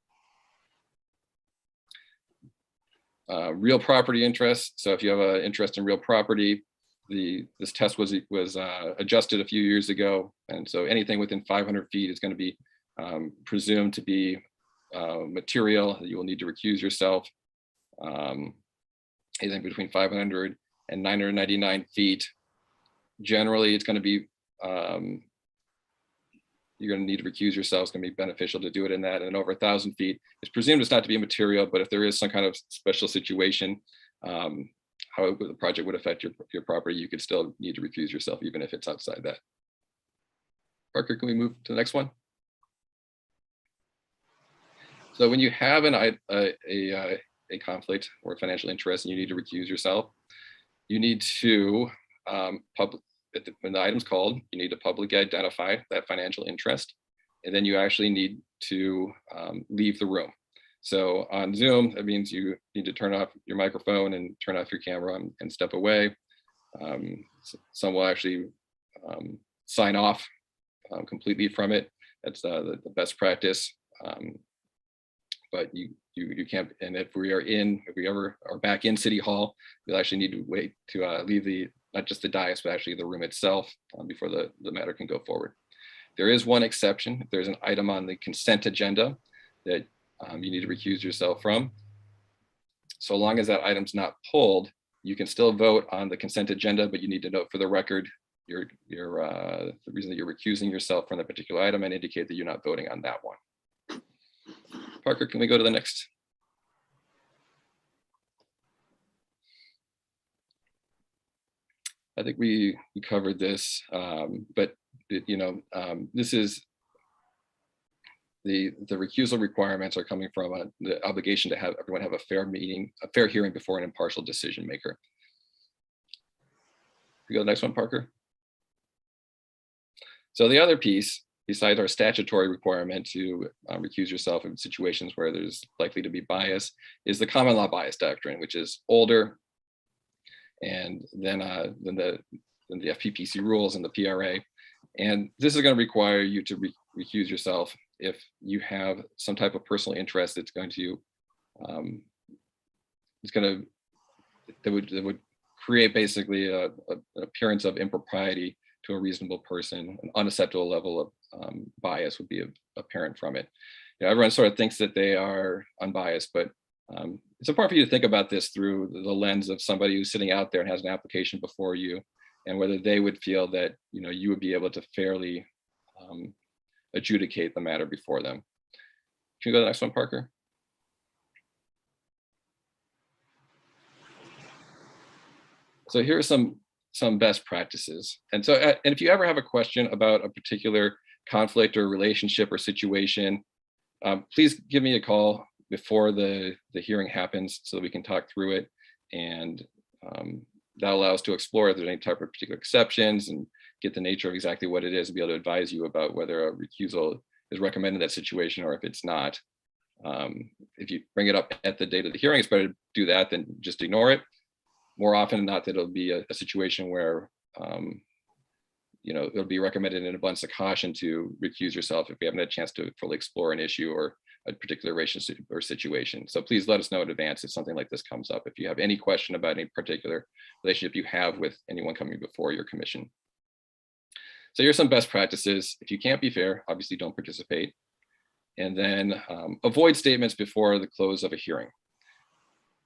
Real property interest. So if you have an interest in real property, this test was adjusted a few years ago. And so anything within 500 feet is going to be presumed to be material that you will need to recuse yourself. Anything between 500 and 999 feet, generally it's going to be, you're going to need to recuse yourself. It's going to be beneficial to do it in that. And over 1,000 feet, it's presumed it's not to be material, but if there is some kind of special situation, how the project would affect your property, you could still need to recuse yourself even if it's outside that. Parker, can we move to the next one? So when you have a conflict or a financial interest and you need to recuse yourself, you need to, when the item's called, you need to publicly identify that financial interest, and then you actually need to leave the room. So on Zoom, that means you need to turn off your microphone and turn off your camera and step away. Some will actually sign off completely from it. That's the best practice. But you can't, and if we ever are back in City Hall, you'll actually need to wait to leave not just the dais, but actually the room itself before the matter can go forward. There is one exception. If there's an item on the consent agenda that you need to recuse yourself from, so long as that item's not pulled, you can still vote on the consent agenda, but you need to note for the record the reason that you're recusing yourself from that particular item and indicate that you're not voting on that one. Parker, can we go to the next? I think we covered this, but this is the recusal requirements are coming from the obligation to have everyone have a fair hearing before an impartial decision maker. We go to the next one, Parker. So the other piece, besides our statutory requirement to recuse yourself in situations where there's likely to be bias, is the common law bias doctrine, which is older, and then the FPPC rules and the PRA. And this is going to require you to recuse yourself if you have some type of personal interest that's going to that would create basically an appearance of impropriety to a reasonable person. An unacceptable level of bias would be apparent from it. Everyone sort of thinks that they are unbiased, but it's important for you to think about this through the lens of somebody who's sitting out there and has an application before you, and whether they would feel that you would be able to fairly adjudicate the matter before them. Can you go to the next one, Parker? So here are some best practices. And so, and if you ever have a question about a particular conflict or relationship or situation, please give me a call before the hearing happens so that we can talk through it. And that allows us to explore if there's any type of particular exceptions and get the nature of exactly what it is and be able to advise you about whether a recusal is recommended in that situation or if it's not. If you bring it up at the date of the hearing, it's better to do that than just ignore it. More often than not, that it'll be a situation where it'll be recommended in abundance of caution to recuse yourself if we haven't had a chance to fully explore an issue or a particular relationship or situation. So please let us know in advance if something like this comes up. If you have any question about any particular relationship you have with anyone coming before your commission. So here's some best practices. If you can't be fair, obviously don't participate. And then avoid statements before the close of a hearing.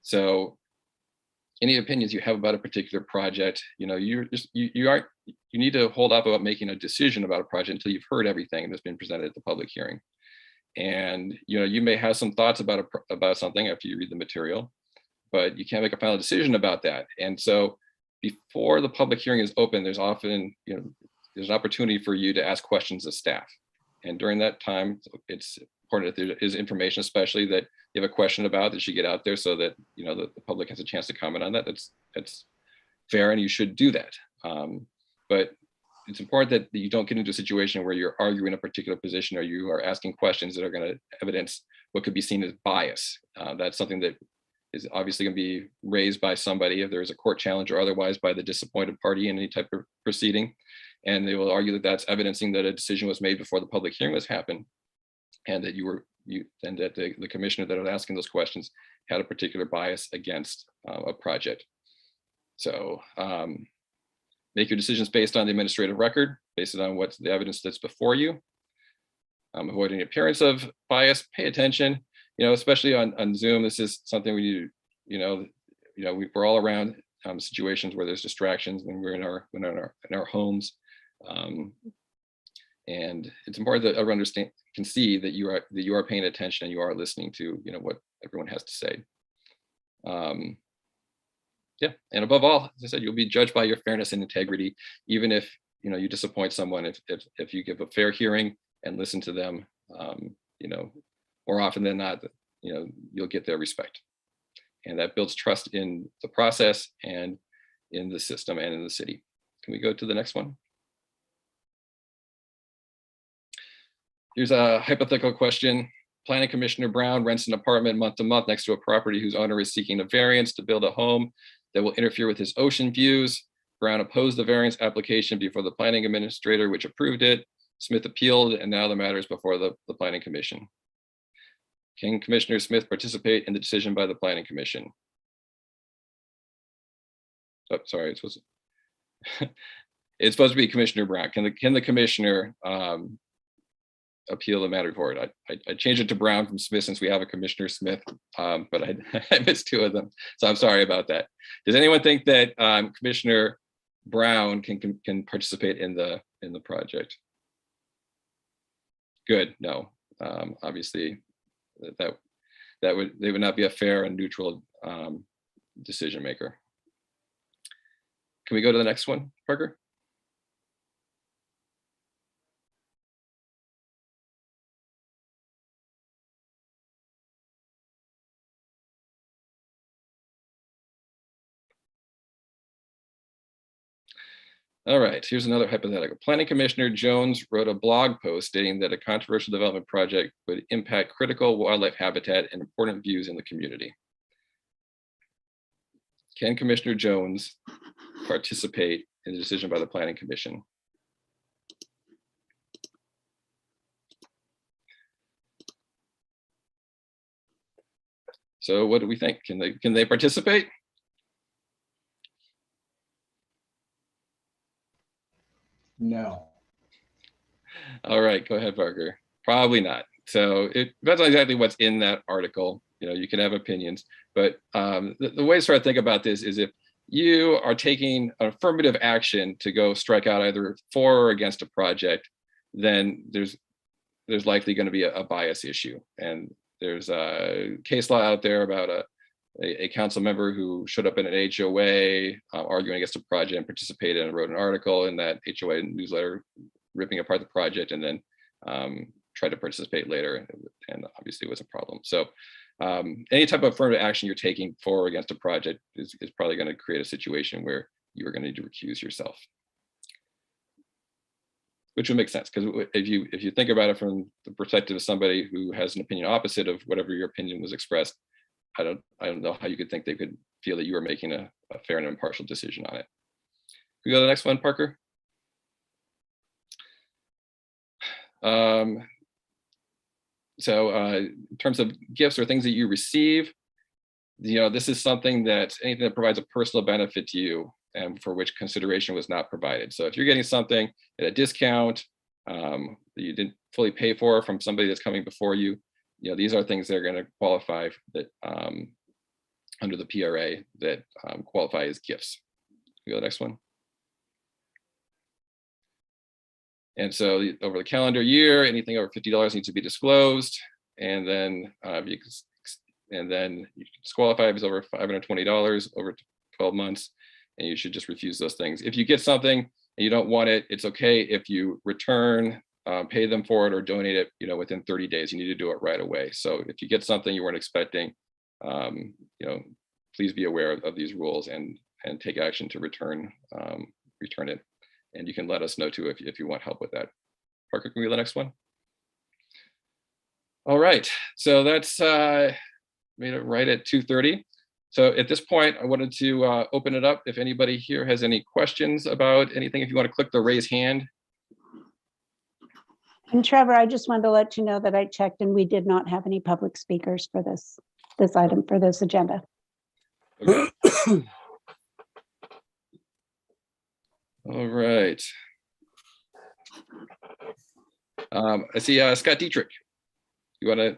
So any opinions you have about a particular project, you need to hold up about making a decision about a project until you've heard everything that's been presented at the public hearing. And you may have some thoughts about something after you read the material, but you can't make a final decision about that. And so before the public hearing is open, there's often there's an opportunity for you to ask questions of staff. And during that time, it's important that there is information, especially that you have a question about, that you get out there so that, you know, the public has a chance to comment on that. That's fair, and you should do that. But it's important that you don't get into a situation where you're arguing a particular position or you are asking questions that are going to evidence what could be seen as bias. That's something that is obviously going to be raised by somebody if there's a court challenge or otherwise by the disappointed party in any type of proceeding. And they will argue that that's evidencing that a decision was made before the public hearing was happened, and that that the commissioner that was asking those questions had a particular bias against a project. So make your decisions based on the administrative record, based on what's the evidence that's before you. Avoid any appearance of bias. Pay attention. You know, especially on Zoom, this is something we need to, we're all around situations where there's distractions when we're in our homes. And it's important that everyone can see that you are paying attention and you are listening to, you know, what everyone has to say. Yeah, and above all, as I said, you'll be judged by your fairness and integrity, even if, you know, you disappoint someone. If you give a fair hearing and listen to them, you know, more often than not, you know, you'll get their respect. And that builds trust in the process and in the system and in the city. Can we go to the next one? Here's a hypothetical question. Planning Commissioner Brown rents an apartment month to month next to a property whose owner is seeking a variance to build a home that will interfere with his ocean views. Brown opposed the variance application before the planning administrator, which approved it. Smith appealed, and now the matter is before the Planning Commission. Can Commissioner Smith participate in the decision by the Planning Commission? Oh, sorry, it's supposed to be Commissioner Brown. Can the commissioner appeal the matter forward? I changed it to Brown from Smith since we have a Commissioner Smith, but I missed two of them, so I'm sorry about that. Does anyone think that Commissioner Brown can participate in the project? Good. No, obviously they would not be a fair and neutral decision maker. Can we go to the next one, Parker? All right, here's another hypothetical. Planning Commissioner Jones wrote a blog post stating that a controversial development project would impact critical wildlife habitat and important views in the community. Can Commissioner Jones participate in the decision by the Planning Commission? So what do we think? Can they participate? No. All right, go ahead, Parker. Probably not. So it depends on exactly what's in that article. You know, you can have opinions, but the way to sort of think about this is if you are taking affirmative action to go strike out either for or against a project, then there's likely going to be a bias issue. And there's a case law out there about a council member who showed up in an HOA arguing against a project and participated and wrote an article in that HOA newsletter ripping apart the project, and then tried to participate later, and obviously it was a problem. So any type of affirmative action you're taking for or against a project is probably going to create a situation where you are going to need to recuse yourself, which would make sense, because if you think about it from the perspective of somebody who has an opinion opposite of whatever your opinion was expressed, I don't know how you could think they could feel that you were making a fair and impartial decision on it. Can we go to the next one, Parker? So in terms of gifts or things that you receive, you know, this is something that anything that provides a personal benefit to you and for which consideration was not provided. So if you're getting something at a discount that you didn't fully pay for from somebody that's coming before you, you know, these are things that are going to qualify that under the PRA that qualify as gifts. Can we go to the next one? And so over the calendar year, anything over $50 needs to be disclosed. And then you can disqualify if it's over $520 over 12 months, and you should just refuse those things. If you get something and you don't want it, it's okay if you return, pay them for it or donate it, within 30 days. You need to do it right away. So if you get something you weren't expecting, please be aware of these rules and take action to return it. And you can let us know too if you want help with that. Parker, can we go to the next one? All right, so that's made it right at 2:30. So at this point, I wanted to open it up. If anybody here has any questions about anything, if you want to click the raise hand. And Trevor, I just wanted to let you know that I checked and we did not have any public speakers for this item, for this agenda. Okay. All right. I see Scott Dietrich. You want to?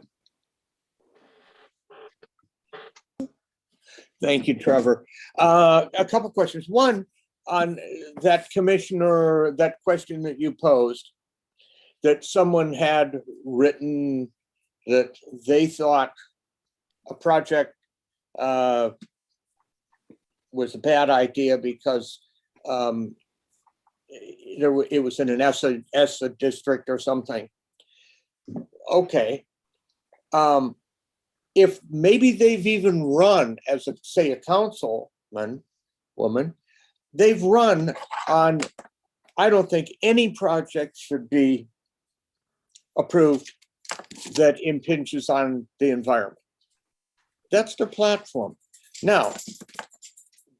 Thank you, Trevor. A couple questions. One, on that commissioner, that question that you posed, that someone had written that they thought a project was a bad idea because it was in an ESSA district or something. Okay. If maybe they've even run as say a councilman, woman, they've run on, I don't think any project should be approved that impinges on the environment. That's their platform. Now,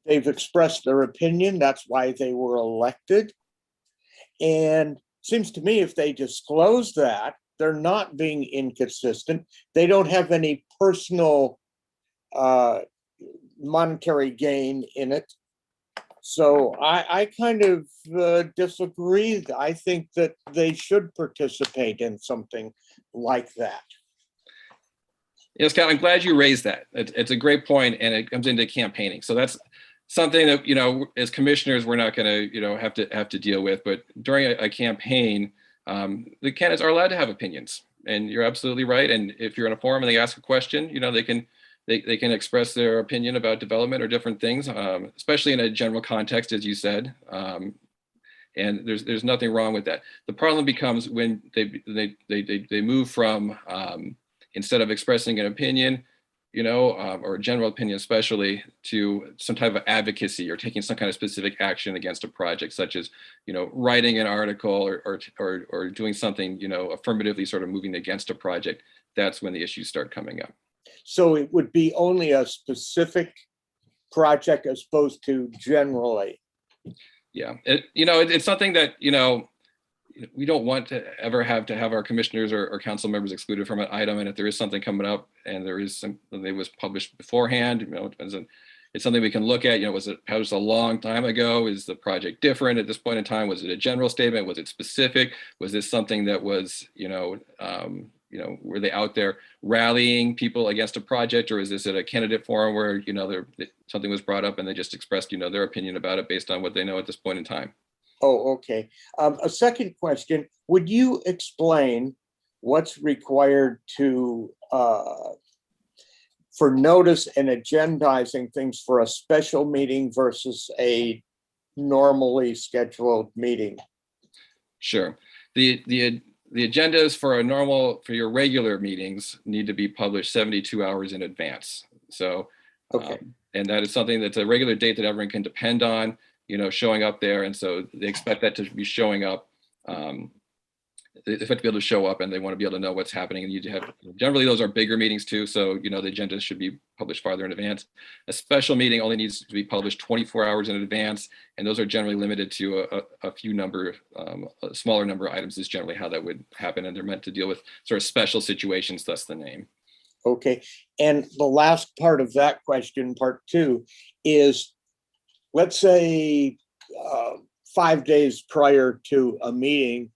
they've expressed their opinion. That's why they were elected. And seems to me if they disclose that, they're not being inconsistent. They don't have any personal monetary gain in it. So I kind of disagree. I think that they should participate in something like that. Yes, Scott, I'm glad you raised that. It's a great point, and it comes into campaigning. So that's something that, as commissioners, we're not going to, have to deal with. But during a campaign, the candidates are allowed to have opinions, and you're absolutely right. And if you're in a forum and they ask a question, they can express their opinion about development or different things, especially in a general context, as you said. And there's nothing wrong with that. The problem becomes when they move from instead of expressing an opinion, or a general opinion, especially, to some type of advocacy or taking some kind of specific action against a project, such as, writing an article or doing something, affirmatively sort of moving against a project. That's when the issues start coming up. So it would be only a specific project as opposed to generally. Yeah, it's something that, we don't want to ever have our commissioners or council members excluded from an item. And if there is something coming up and there is something that was published beforehand, it's something we can look at. Was it published a long time ago? Is the project different at this point in time? Was it a general statement? Was it specific? Was this something that was, were they out there rallying people against a project, or is this at a candidate forum where, something was brought up and they just expressed, their opinion about it based on what they know at this point in time? Oh, okay. A second question, would you explain what's required for notice and agendizing things for a special meeting versus a normally scheduled meeting? Sure. The agendas for your regular meetings need to be published 72 hours in advance. So, okay. And that is something that's a regular date that everyone can depend on, showing up there. And so they expect that to be showing up. They have to be able to show up, and they want to be able to know what's happening. And you have, generally those are bigger meetings too. So, the agenda should be published farther in advance. A special meeting only needs to be published 24 hours in advance. And those are generally limited to a smaller number of items is generally how that would happen. And they're meant to deal with sort of special situations, thus the name. Okay. And the last part of that question, part two, is let's say 5 days prior to a meeting,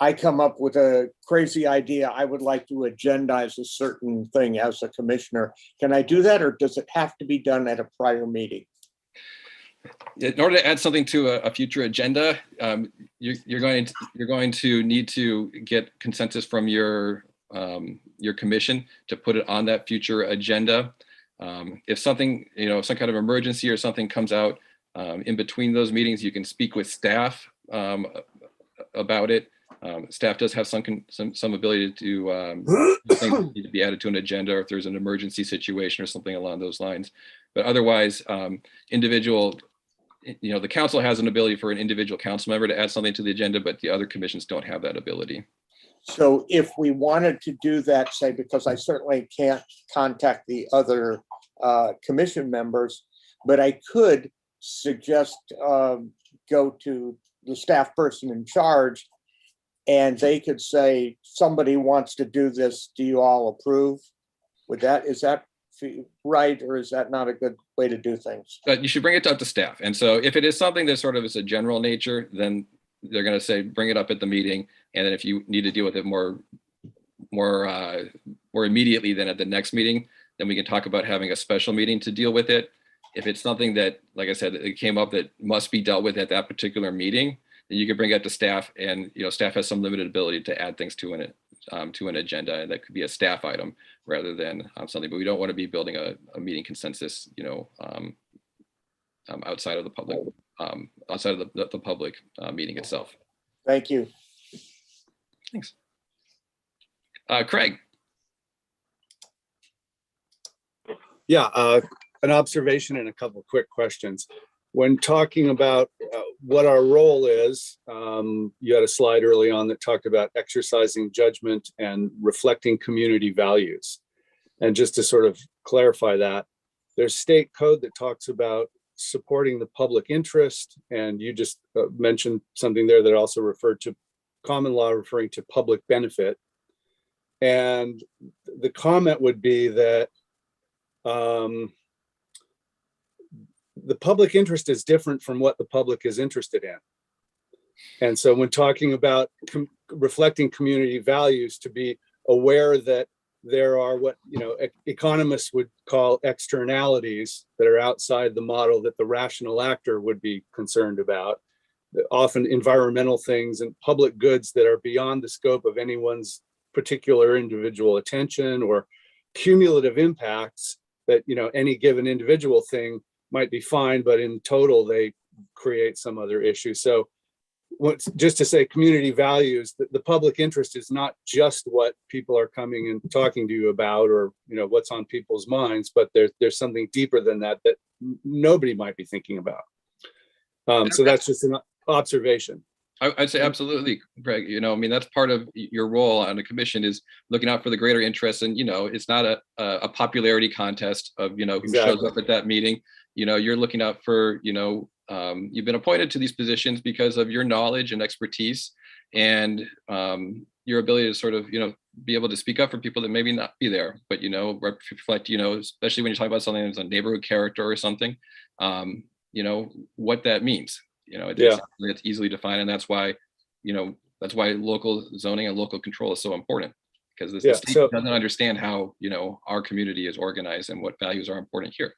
I come up with a crazy idea. I would like to agendize a certain thing as a commissioner. Can I do that, or does it have to be done at a prior meeting? In order to add something to a future agenda, you're going to need to get consensus from your commission to put it on that future agenda. If something, some kind of emergency or something comes out In between those meetings, you can speak with staff about it. Staff does have some ability to things need to be added to an agenda, or if there's an emergency situation or something along those lines. But otherwise, individual, the council has an ability for an individual council member to add something to the agenda, but the other commissions don't have that ability. So if we wanted to do that, say, because I certainly can't contact the other commission members, but I could suggest go to the staff person in charge, and they could say, somebody wants to do this, do you all approve? Is that right, or is that not a good way to do things? But you should bring it up to staff. And so if it is something that sort of is a general nature, then they're going to say, bring it up at the meeting. And then if you need to deal with it more immediately than at the next meeting, then we can talk about having a special meeting to deal with it. If it's something that, like I said, it came up that must be dealt with at that particular meeting, then you can bring it to staff, and staff has some limited ability to add things to an agenda, and that could be a staff item rather than something. But we don't want to be building a meeting consensus, outside of the public, outside of the public meeting itself. Thank you. Thanks. Craig. Yeah, an observation and a couple of quick questions. When talking about what our role is, you had a slide early on that talked about exercising judgment and reflecting community values. And just to sort of clarify that, there's state code that talks about supporting the public interest. And you just mentioned something there that also referred to common law referring to public benefit. And the comment would be that the public interest is different from what the public is interested in. And so when talking about reflecting community values, to be aware that there are what economists would call externalities that are outside the model that the rational actor would be concerned about, often environmental things and public goods that are beyond the scope of anyone's particular individual attention, or cumulative impacts that any given individual thing might be fine, but in total they create some other issue. So just to say community values, the public interest is not just what people are coming and talking to you about, or what's on people's minds, but there's something deeper than that that nobody might be thinking about. So that's just an observation. I'd say absolutely, Greg. That's part of your role on a commission, is looking out for the greater interests. And it's not a popularity contest of who shows up at that meeting. You're looking out for you've been appointed to these positions because of your knowledge and expertise, and your ability to sort of be able to speak up for people that maybe not be there, but reflect, especially when you talk about something that's a neighborhood character or something, what that means. It's easily defined, and that's why local zoning and local control is so important, because the state doesn't understand how our community is organized and what values are important here.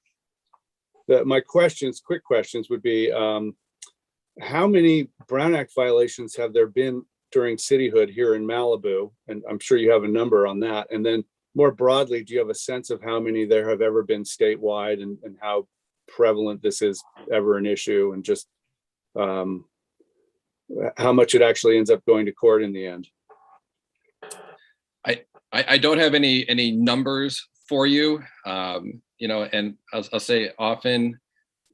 My quick questions would be, how many Brown Act violations have there been during cityhood here in Malibu? And I'm sure you have a number on that. And then more broadly, do you have a sense of how many there have ever been statewide, and how prevalent this is ever an issue, and just how much it actually ends up going to court in the end? I don't have any numbers for you, and I'll say often,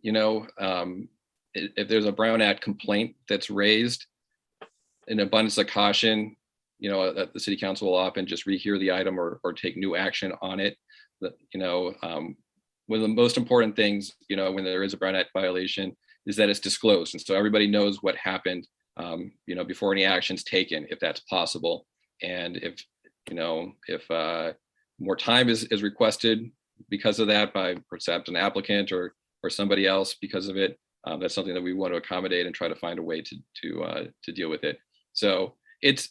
if there's a Brown Act complaint that's raised, in abundance of caution, the city council will often just rehear the item or take new action on it. One of the most important things, when there is a Brown Act violation, is that it's disclosed, and so everybody knows what happened, before any action's taken, if that's possible. And if more time is requested because of that by perhaps an applicant or somebody else because of it, that's something that we want to accommodate and try to find a way to deal with it. So it's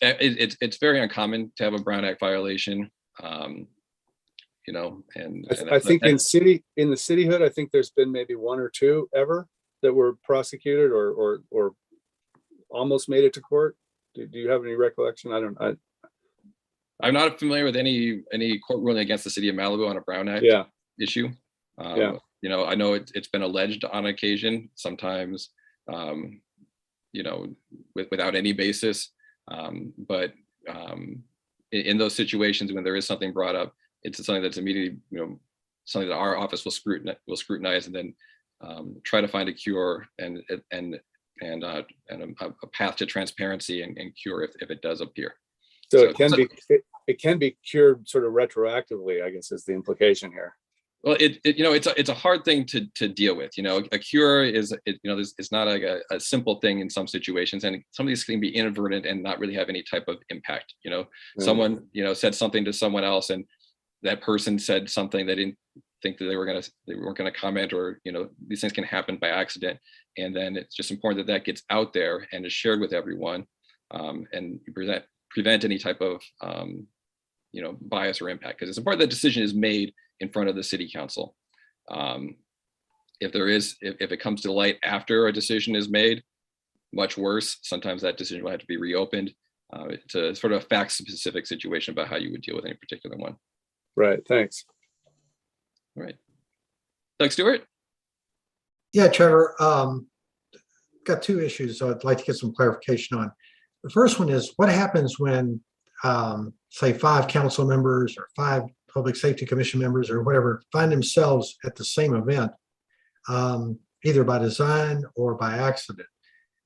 very uncommon to have a Brown Act violation. And I think in the cityhood, I think there's been maybe one or two ever that were prosecuted or almost made it to court. Do you have any recollection? I'm not familiar with any court ruling against the city of Malibu on a Brown Act issue. you know, I know it's been alleged on occasion, sometimes, you know, without any basis. But in those situations when there is something brought up, it's something that's immediately, you know, something that our office will scrutinize and then try to find a cure and a path to transparency and cure if it does appear. So it can be cured sort of retroactively, I guess is the implication here. Well, you know, it's a hard thing to deal with. You know, a cure is, you know, it's not like a simple thing in some situations, and some of these can be inadvertent and not really have any type of impact. You know, someone, you know, said something to someone else, and that person said something they didn't think that they weren't gonna comment, or, you know, these things can happen by accident, and then it's just important that gets out there and is shared with everyone, and prevent any type of you know, bias or impact, because it's important that decision is made in front of the city council. If it comes to light after a decision is made, much worse. Sometimes that decision will have to be reopened. It's a sort of a fact-specific situation about how you would deal with any particular one. Right. Thanks. All right. Doug Stewart? Yeah, Trevor, got two issues I'd like to get some clarification on. The first one is, what happens when, say, 5 council members or 5 Public Safety Commission members or whatever find themselves at the same event, either by design or by accident?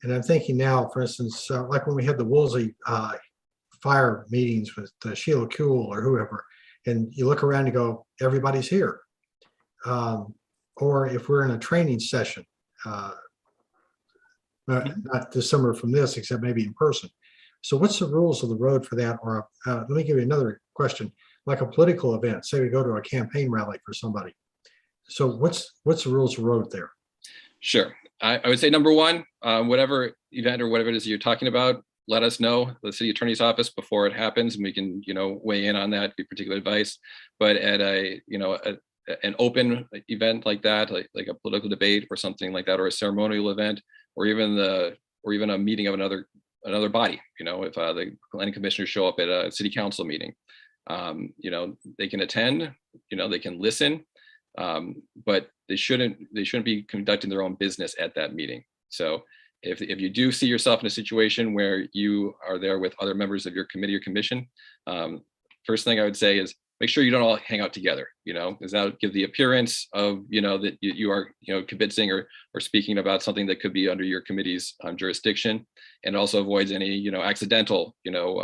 And I'm thinking now, for instance, like when we had the Woolsey fire meetings with Sheila Kuhl or whoever, and you look around and go, everybody's here. Or if we're in a training session, not dissimilar from this, except maybe in person. So what's the rules of the road for that? Or let me give you another question, like a political event, say we go to a campaign rally for somebody. So what's the rules of the road there? Sure. I would say number one, whatever event or whatever it is you're talking about, let us know, the city attorney's office, before it happens, and we can, you know, weigh in on that, give particular advice. But at a, you know, an open event like that, like a political debate or something like that, or a ceremonial event, or even a meeting of another body, you know, if the planning commissioners show up at a city council meeting, you know, they can attend, you know, they can listen, but they shouldn't be conducting their own business at that meeting. So if you do see yourself in a situation where you are there with other members of your committee or commission, first thing I would say is make sure you don't all hang out together, you know, because that would give the appearance of, you know, that you are, you know, convincing or speaking about something that could be under your committee's jurisdiction, and also avoids any, you know, accidental, you know,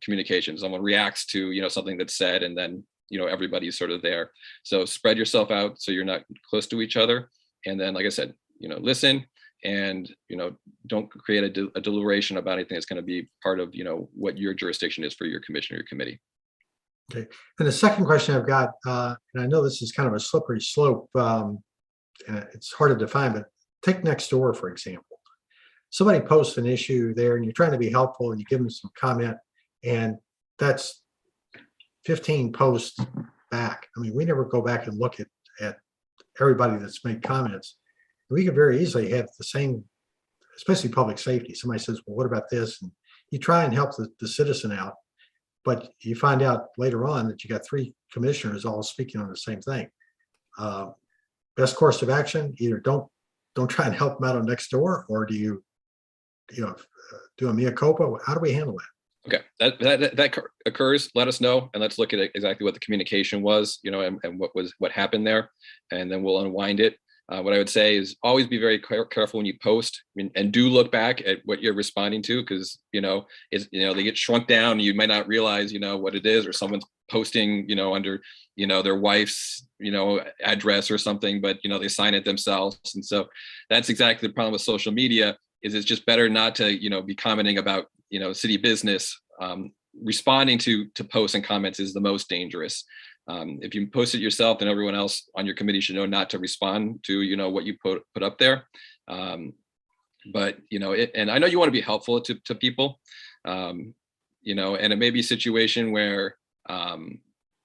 communication. Someone reacts to, you know, something that's said, and then, you know, everybody's sort of there. So spread yourself out so you're not close to each other. And then, like I said, you know, listen, and, you know, don't create a deliberation about anything that's going to be part of, you know, what your jurisdiction is for your commission or your committee. Okay. And the second question I've got, and I know this is kind of a slippery slope, and it's hard to define, but take next door, for example. Somebody posts an issue there and you're trying to be helpful and you give them some comment, and that's 15 posts back. I mean, we never go back and look at everybody that's made comments. We could very easily have the same, especially public safety. Somebody says, well, what about this? And you try and help the citizen out, but you find out later on that you got 3 commissioners all speaking on the same thing. Best course of action, either don't try and help them out on next door, or do you know, do a mea culpa? How do we handle that? Okay, that occurs, let us know, and let's look at exactly what the communication was, you know, and what happened there, and then we'll unwind it. What I would say is always be very careful when you post, and do look back at what you're responding to, because, you know, they get shrunk down. You might not realize, you know, what it is, or someone's posting, you know, under, you know, their wife's, you know, address or something, but, you know, they sign it themselves. And so that's exactly the problem with social media, is it's just better not to, you know, be commenting about, you know, city business. Responding to posts and comments is the most dangerous. If you post it yourself, then everyone else on your committee should know not to respond to, you know, what you put up there. But, you know, and I know you want to be helpful to people, you know, and it may be a situation where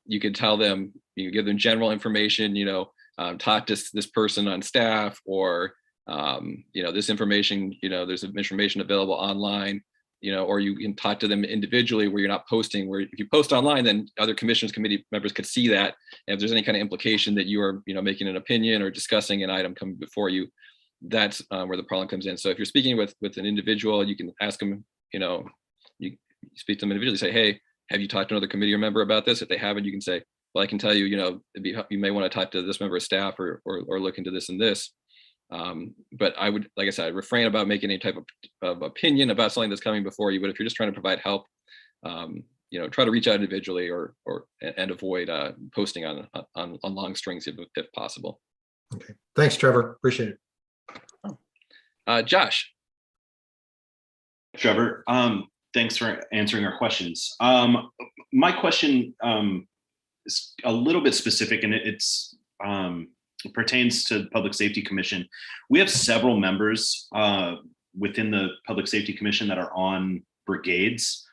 you could tell them, you give them general information, you know, talk to this person on staff, or, you know, this information, you know, there's information available online, or you can talk to them individually where you're not posting, where if you post online, then other commissions, committee members could see that. And if there's any kind of implication that you are, making an opinion or discussing an item coming before you, that's where the problem comes in. So if you're speaking with an individual, you can ask them, you speak to them individually, say, hey, have you talked to another committee member about this? If they haven't, you can say, well, I can tell you, you may want to talk to this member of staff or look into this and this. But I would, like I said, refrain about making any type of opinion about something that's coming before you. But if you're just trying to provide help, try to reach out individually and avoid posting on long strings if possible. Okay. Thanks, Trevor. Appreciate it. Josh. Trevor, thanks for answering our questions. My question is a little bit specific, and it pertains to the Public Safety Commission. We have several members within the Public Safety Commission that are on brigades,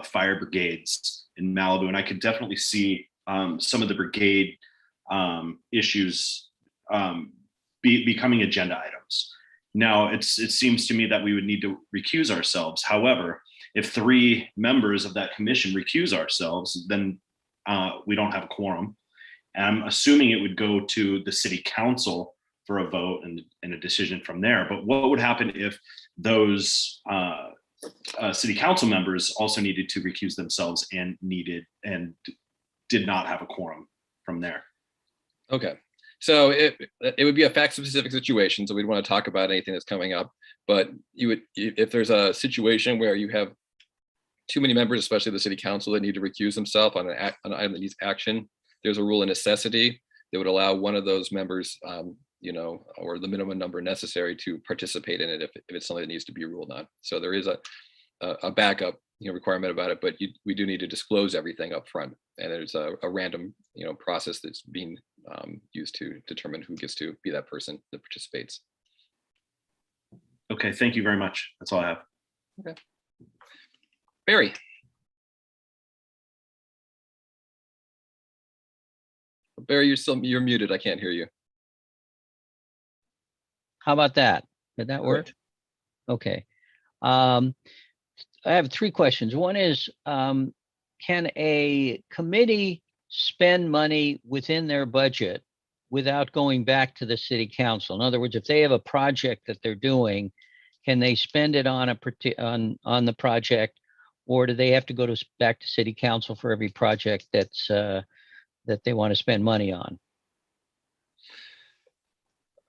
fire brigades in Malibu, and I could definitely see some of the brigade issues becoming agenda items. Now, it seems to me that we would need to recuse ourselves. However, if 3 members of that commission recuse ourselves, then we don't have a quorum. And I'm assuming it would go to the city council for a vote and a decision from there. But what would happen if those city council members also needed to recuse themselves and did not have a quorum from there? Okay. So it would be a fact-specific situation, so we'd want to talk about anything that's coming up. But if there's a situation where you have too many members, especially the city council, that need to recuse themselves on an item that needs action, there's a rule of necessity that would allow one of those members, or the minimum number necessary to participate in it if it's something that needs to be ruled on. So there is a backup requirement about it, but we do need to disclose everything up front. And there's a random process that's being used to determine who gets to be that person that participates. Okay, thank you very much. That's all I have. Okay. Barry. Barry, you're muted. I can't hear you. How about that? Did that work? Okay. I have 3 questions. One is, can a committee spend money within their budget without going back to the city council? In other words, if they have a project that they're doing, can they spend it on on the project, or do they have to go back to city council for every project that's that they want to spend money on?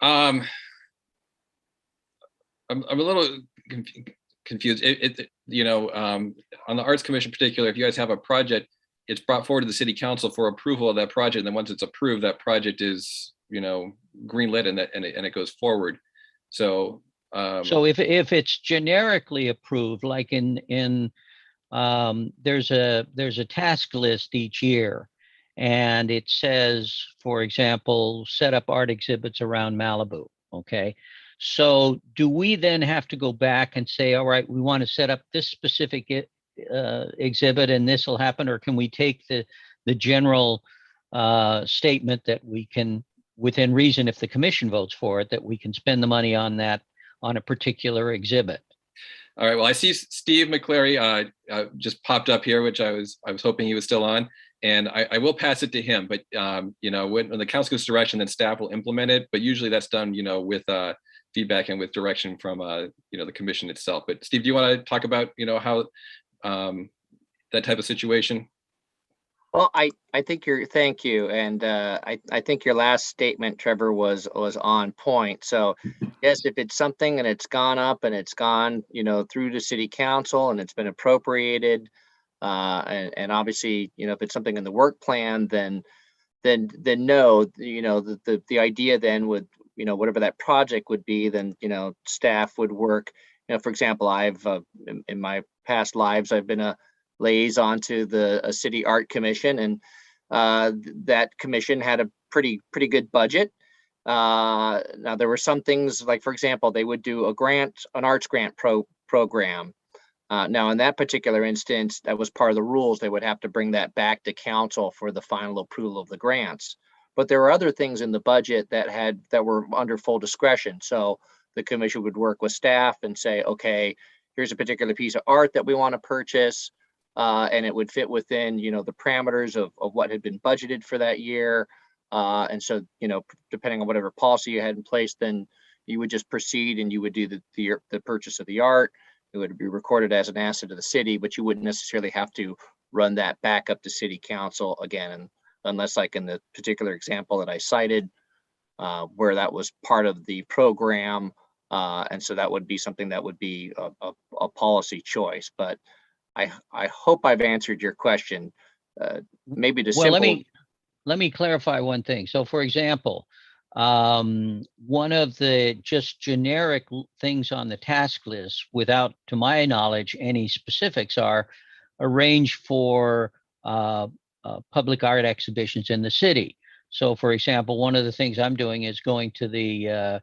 I'm a little confused. On the Arts Commission in particular, if you guys have a project, it's brought forward to the city council for approval of that project. And then once it's approved, that project is, greenlit and it goes forward. So if it's generically approved, like in there's a task list each year, and it says, for example, set up art exhibits around Malibu. Okay. So do we then have to go back and say, all right, we want to set up this specific exhibit and this will happen? Or can we take the general statement that we can, within reason, if the commission votes for it, that we can spend the money on that, on a particular exhibit? All right. Well, I see Steve McClary just popped up here, which I was hoping he was still on, and I will pass it to him. But when the council goes direction, then staff will implement it. But usually that's done, with feedback and with direction from the commission itself. But Steve, do you want to talk about how that type of situation? Well, I think thank you. And I think your last statement, Trevor, was on point. So yes, if it's something and it's gone up and it's gone, through the city council and it's been appropriated, and obviously, if it's something in the work plan, then no, the idea then would, whatever that project would be, then, staff would work. For example, I've in my past lives, I've been a liaison to a city art commission, and that commission had a pretty good budget. Now there were some things, like, for example, they would do an arts grant program. Now in that particular instance, that was part of the rules. They would have to bring that back to council for the final approval of the grants. But there were other things in the budget that were under full discretion. So the commission would work with staff and say, okay, here's a particular piece of art that we want to purchase, and it would fit within, the parameters of what had been budgeted for that year. And so, depending on whatever policy you had in place, then you would just proceed and you would do the purchase of the art. It would be recorded as an asset of the city, but you wouldn't necessarily have to run that back up to city council again, and unless, like in the particular example that I cited, where that was part of the program. And so that would be something that would be a policy choice. But I hope I've answered your question. Maybe the Well, simple. let me clarify one thing. So for example, one of the just generic things on the task list, without, to my knowledge, any specifics, are arrange for public art exhibitions in the city. So for example, one of the things I'm doing is going to the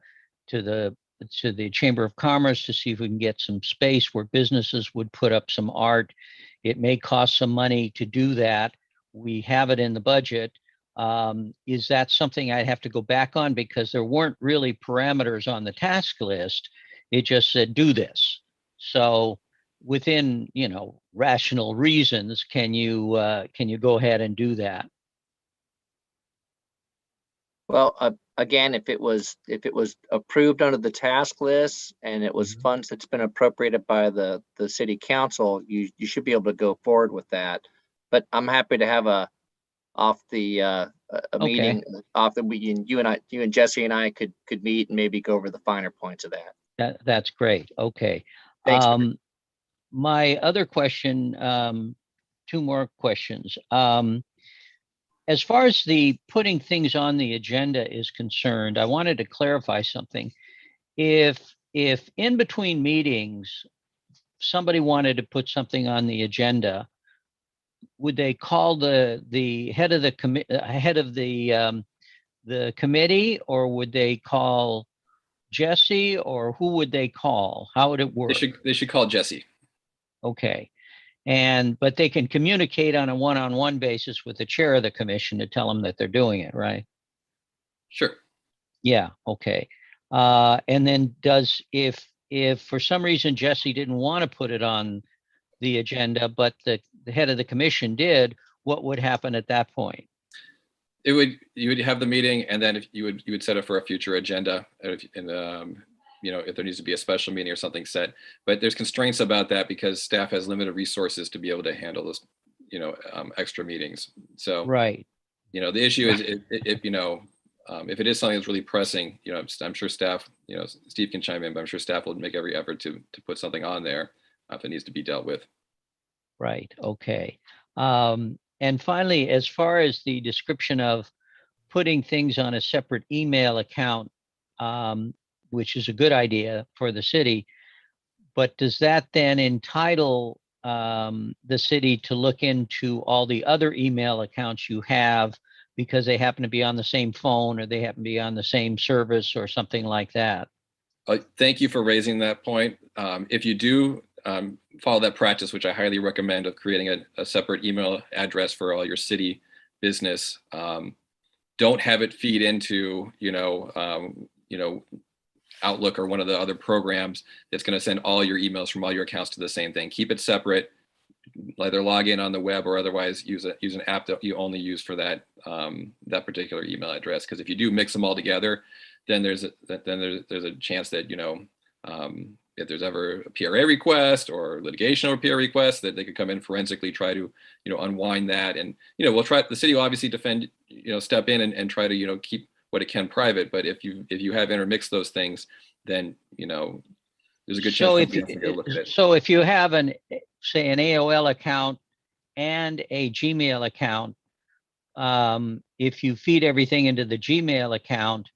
Chamber of Commerce to see if we can get some space where businesses would put up some art. It may cost some money to do that. We have it in the budget. Is that something I'd have to go back on, because there weren't really parameters on the task list? It just said do this. So within, rational reasons, can you go ahead and do that? Well, again, if it was approved under the task list and it was funds that's been appropriated by the city council, you should be able to go forward with that. But I'm happy to have a meeting off the weekend. You and Jesse and I could meet and maybe go over the finer points of that. That's great. Okay. Thanks. My other question, two more questions. As far as the putting things on the agenda is concerned, I wanted to clarify something. If in between meetings, somebody wanted to put something on the agenda, would they call the head of the committee, or would they call Jesse, or who would they call? How would it work? They should call Jesse. Okay. But they can communicate on a one-on-one basis with the chair of the commission to tell them that they're doing it, right? Sure. Yeah. Okay. And then if for some reason Jesse didn't want to put it on the agenda, but the head of the commission did, what would happen at that point? You would have the meeting, and then if you would set it for a future agenda, if there needs to be a special meeting or something set. But there's constraints about that because staff has limited resources to be able to handle those, extra meetings. So right. The issue is if it is something that's really pressing, I'm sure staff, Steve can chime in, but I'm sure staff will make every effort to put something on there if it needs to be dealt with. Right. Okay. And finally, as far as the description of putting things on a separate email account, which is a good idea for the city, but does that then entitle the city to look into all the other email accounts you have because they happen to be on the same phone, or they happen to be on the same service or something like that? Thank you for raising that point. If you do follow that practice, which I highly recommend, of creating a separate email address for all your city business, don't have it feed into, Outlook or one of the other programs that's going to send all your emails from all your accounts to the same thing. Keep it separate. Either log in on the web or otherwise use an app that you only use for that particular email address. Because if you do mix them all together, then there's a chance that if there's ever a PRA request or litigation over PRA request, that they could come in forensically, try to unwind that, and we'll try. The city will obviously defend, step in and try to keep what it can private. But if you have intermixed those things, then there's a good chance somebody else will get a look at it. So if you have say an AOL account and a Gmail account, if you feed everything into the Gmail account,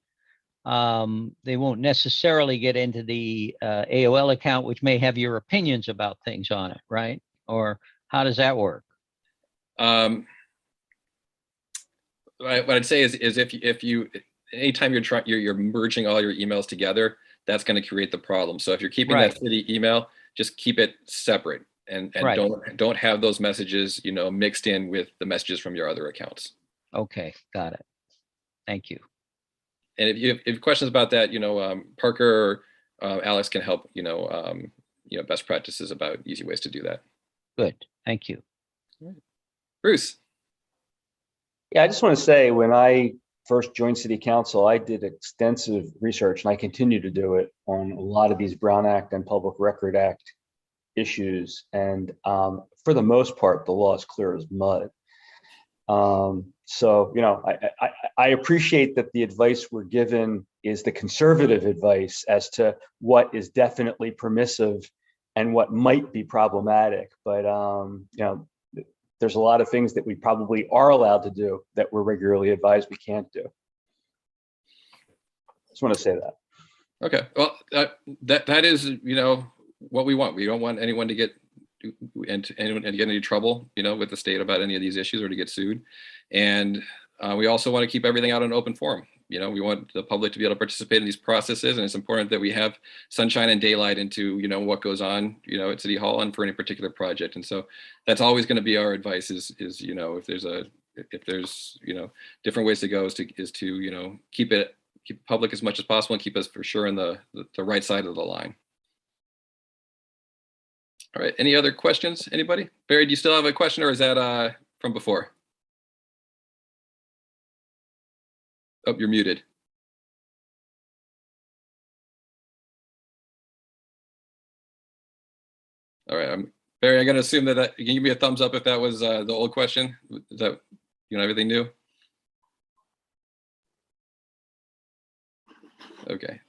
they won't necessarily get into the AOL account, which may have your opinions about things on it, right? Or how does that work? What I'd say is if you anytime you're merging all your emails together, that's going to create the problem. So if you're keeping that city email, just keep it separate and don't have those messages mixed in with the messages from your other accounts. Okay, got it. Thank you. And if you have questions about that, Parker or Alex can help best practices about easy ways to do that. Good, thank you. Bruce. Yeah, I just want to say, when I first joined City Council, I did extensive research, and I continue to do it, on a lot of these Brown Act and Public Record Act issues. And for the most part, the law is clear as mud. So, I appreciate that the advice we're given is the conservative advice as to what is definitely permissive and what might be problematic. But, there's a lot of things that we probably are allowed to do that we're regularly advised we can't do. Just want to say that. Okay, well, that is, what we want. We don't want anyone to get any trouble, with the state about any of these issues or to get sued. And we also want to keep everything out in open forum. We want the public to be able to participate in these processes, and it's important that we have sunshine and daylight into, what goes on, at City Hall and for any particular project. And so that's always going to be our advice is, if there's different ways to go is to keep public as much as possible and keep us for sure in the right side of the line. All right, any other questions, anybody? Barry, do you still have a question, or is that from before? Oh, you're muted. All right, Barry, I'm going to assume that you can give me a thumbs up if that was the old question. Is that, everything new? Okay.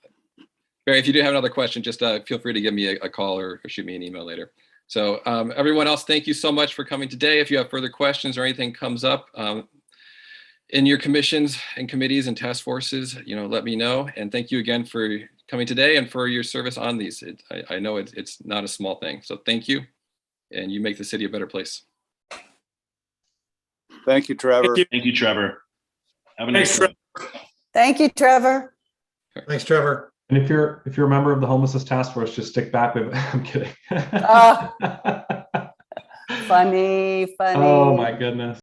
Barry, if you do have another question, just feel free to give me a call or shoot me an email later. So everyone else, thank you so much for coming today. If you have further questions or anything comes up in your commissions and committees and task forces, let me know. And thank you again for coming today and for your service on these. I know it's not a small thing. So thank you. And you make the city a better place. Thank you, Trevor. Thank you, Trevor. Have a nice day. Thank you, Trevor. Thanks, Trevor. And if you're a member of the Homelessness Task Force, just stick back with. I'm kidding. Funny. Oh my goodness.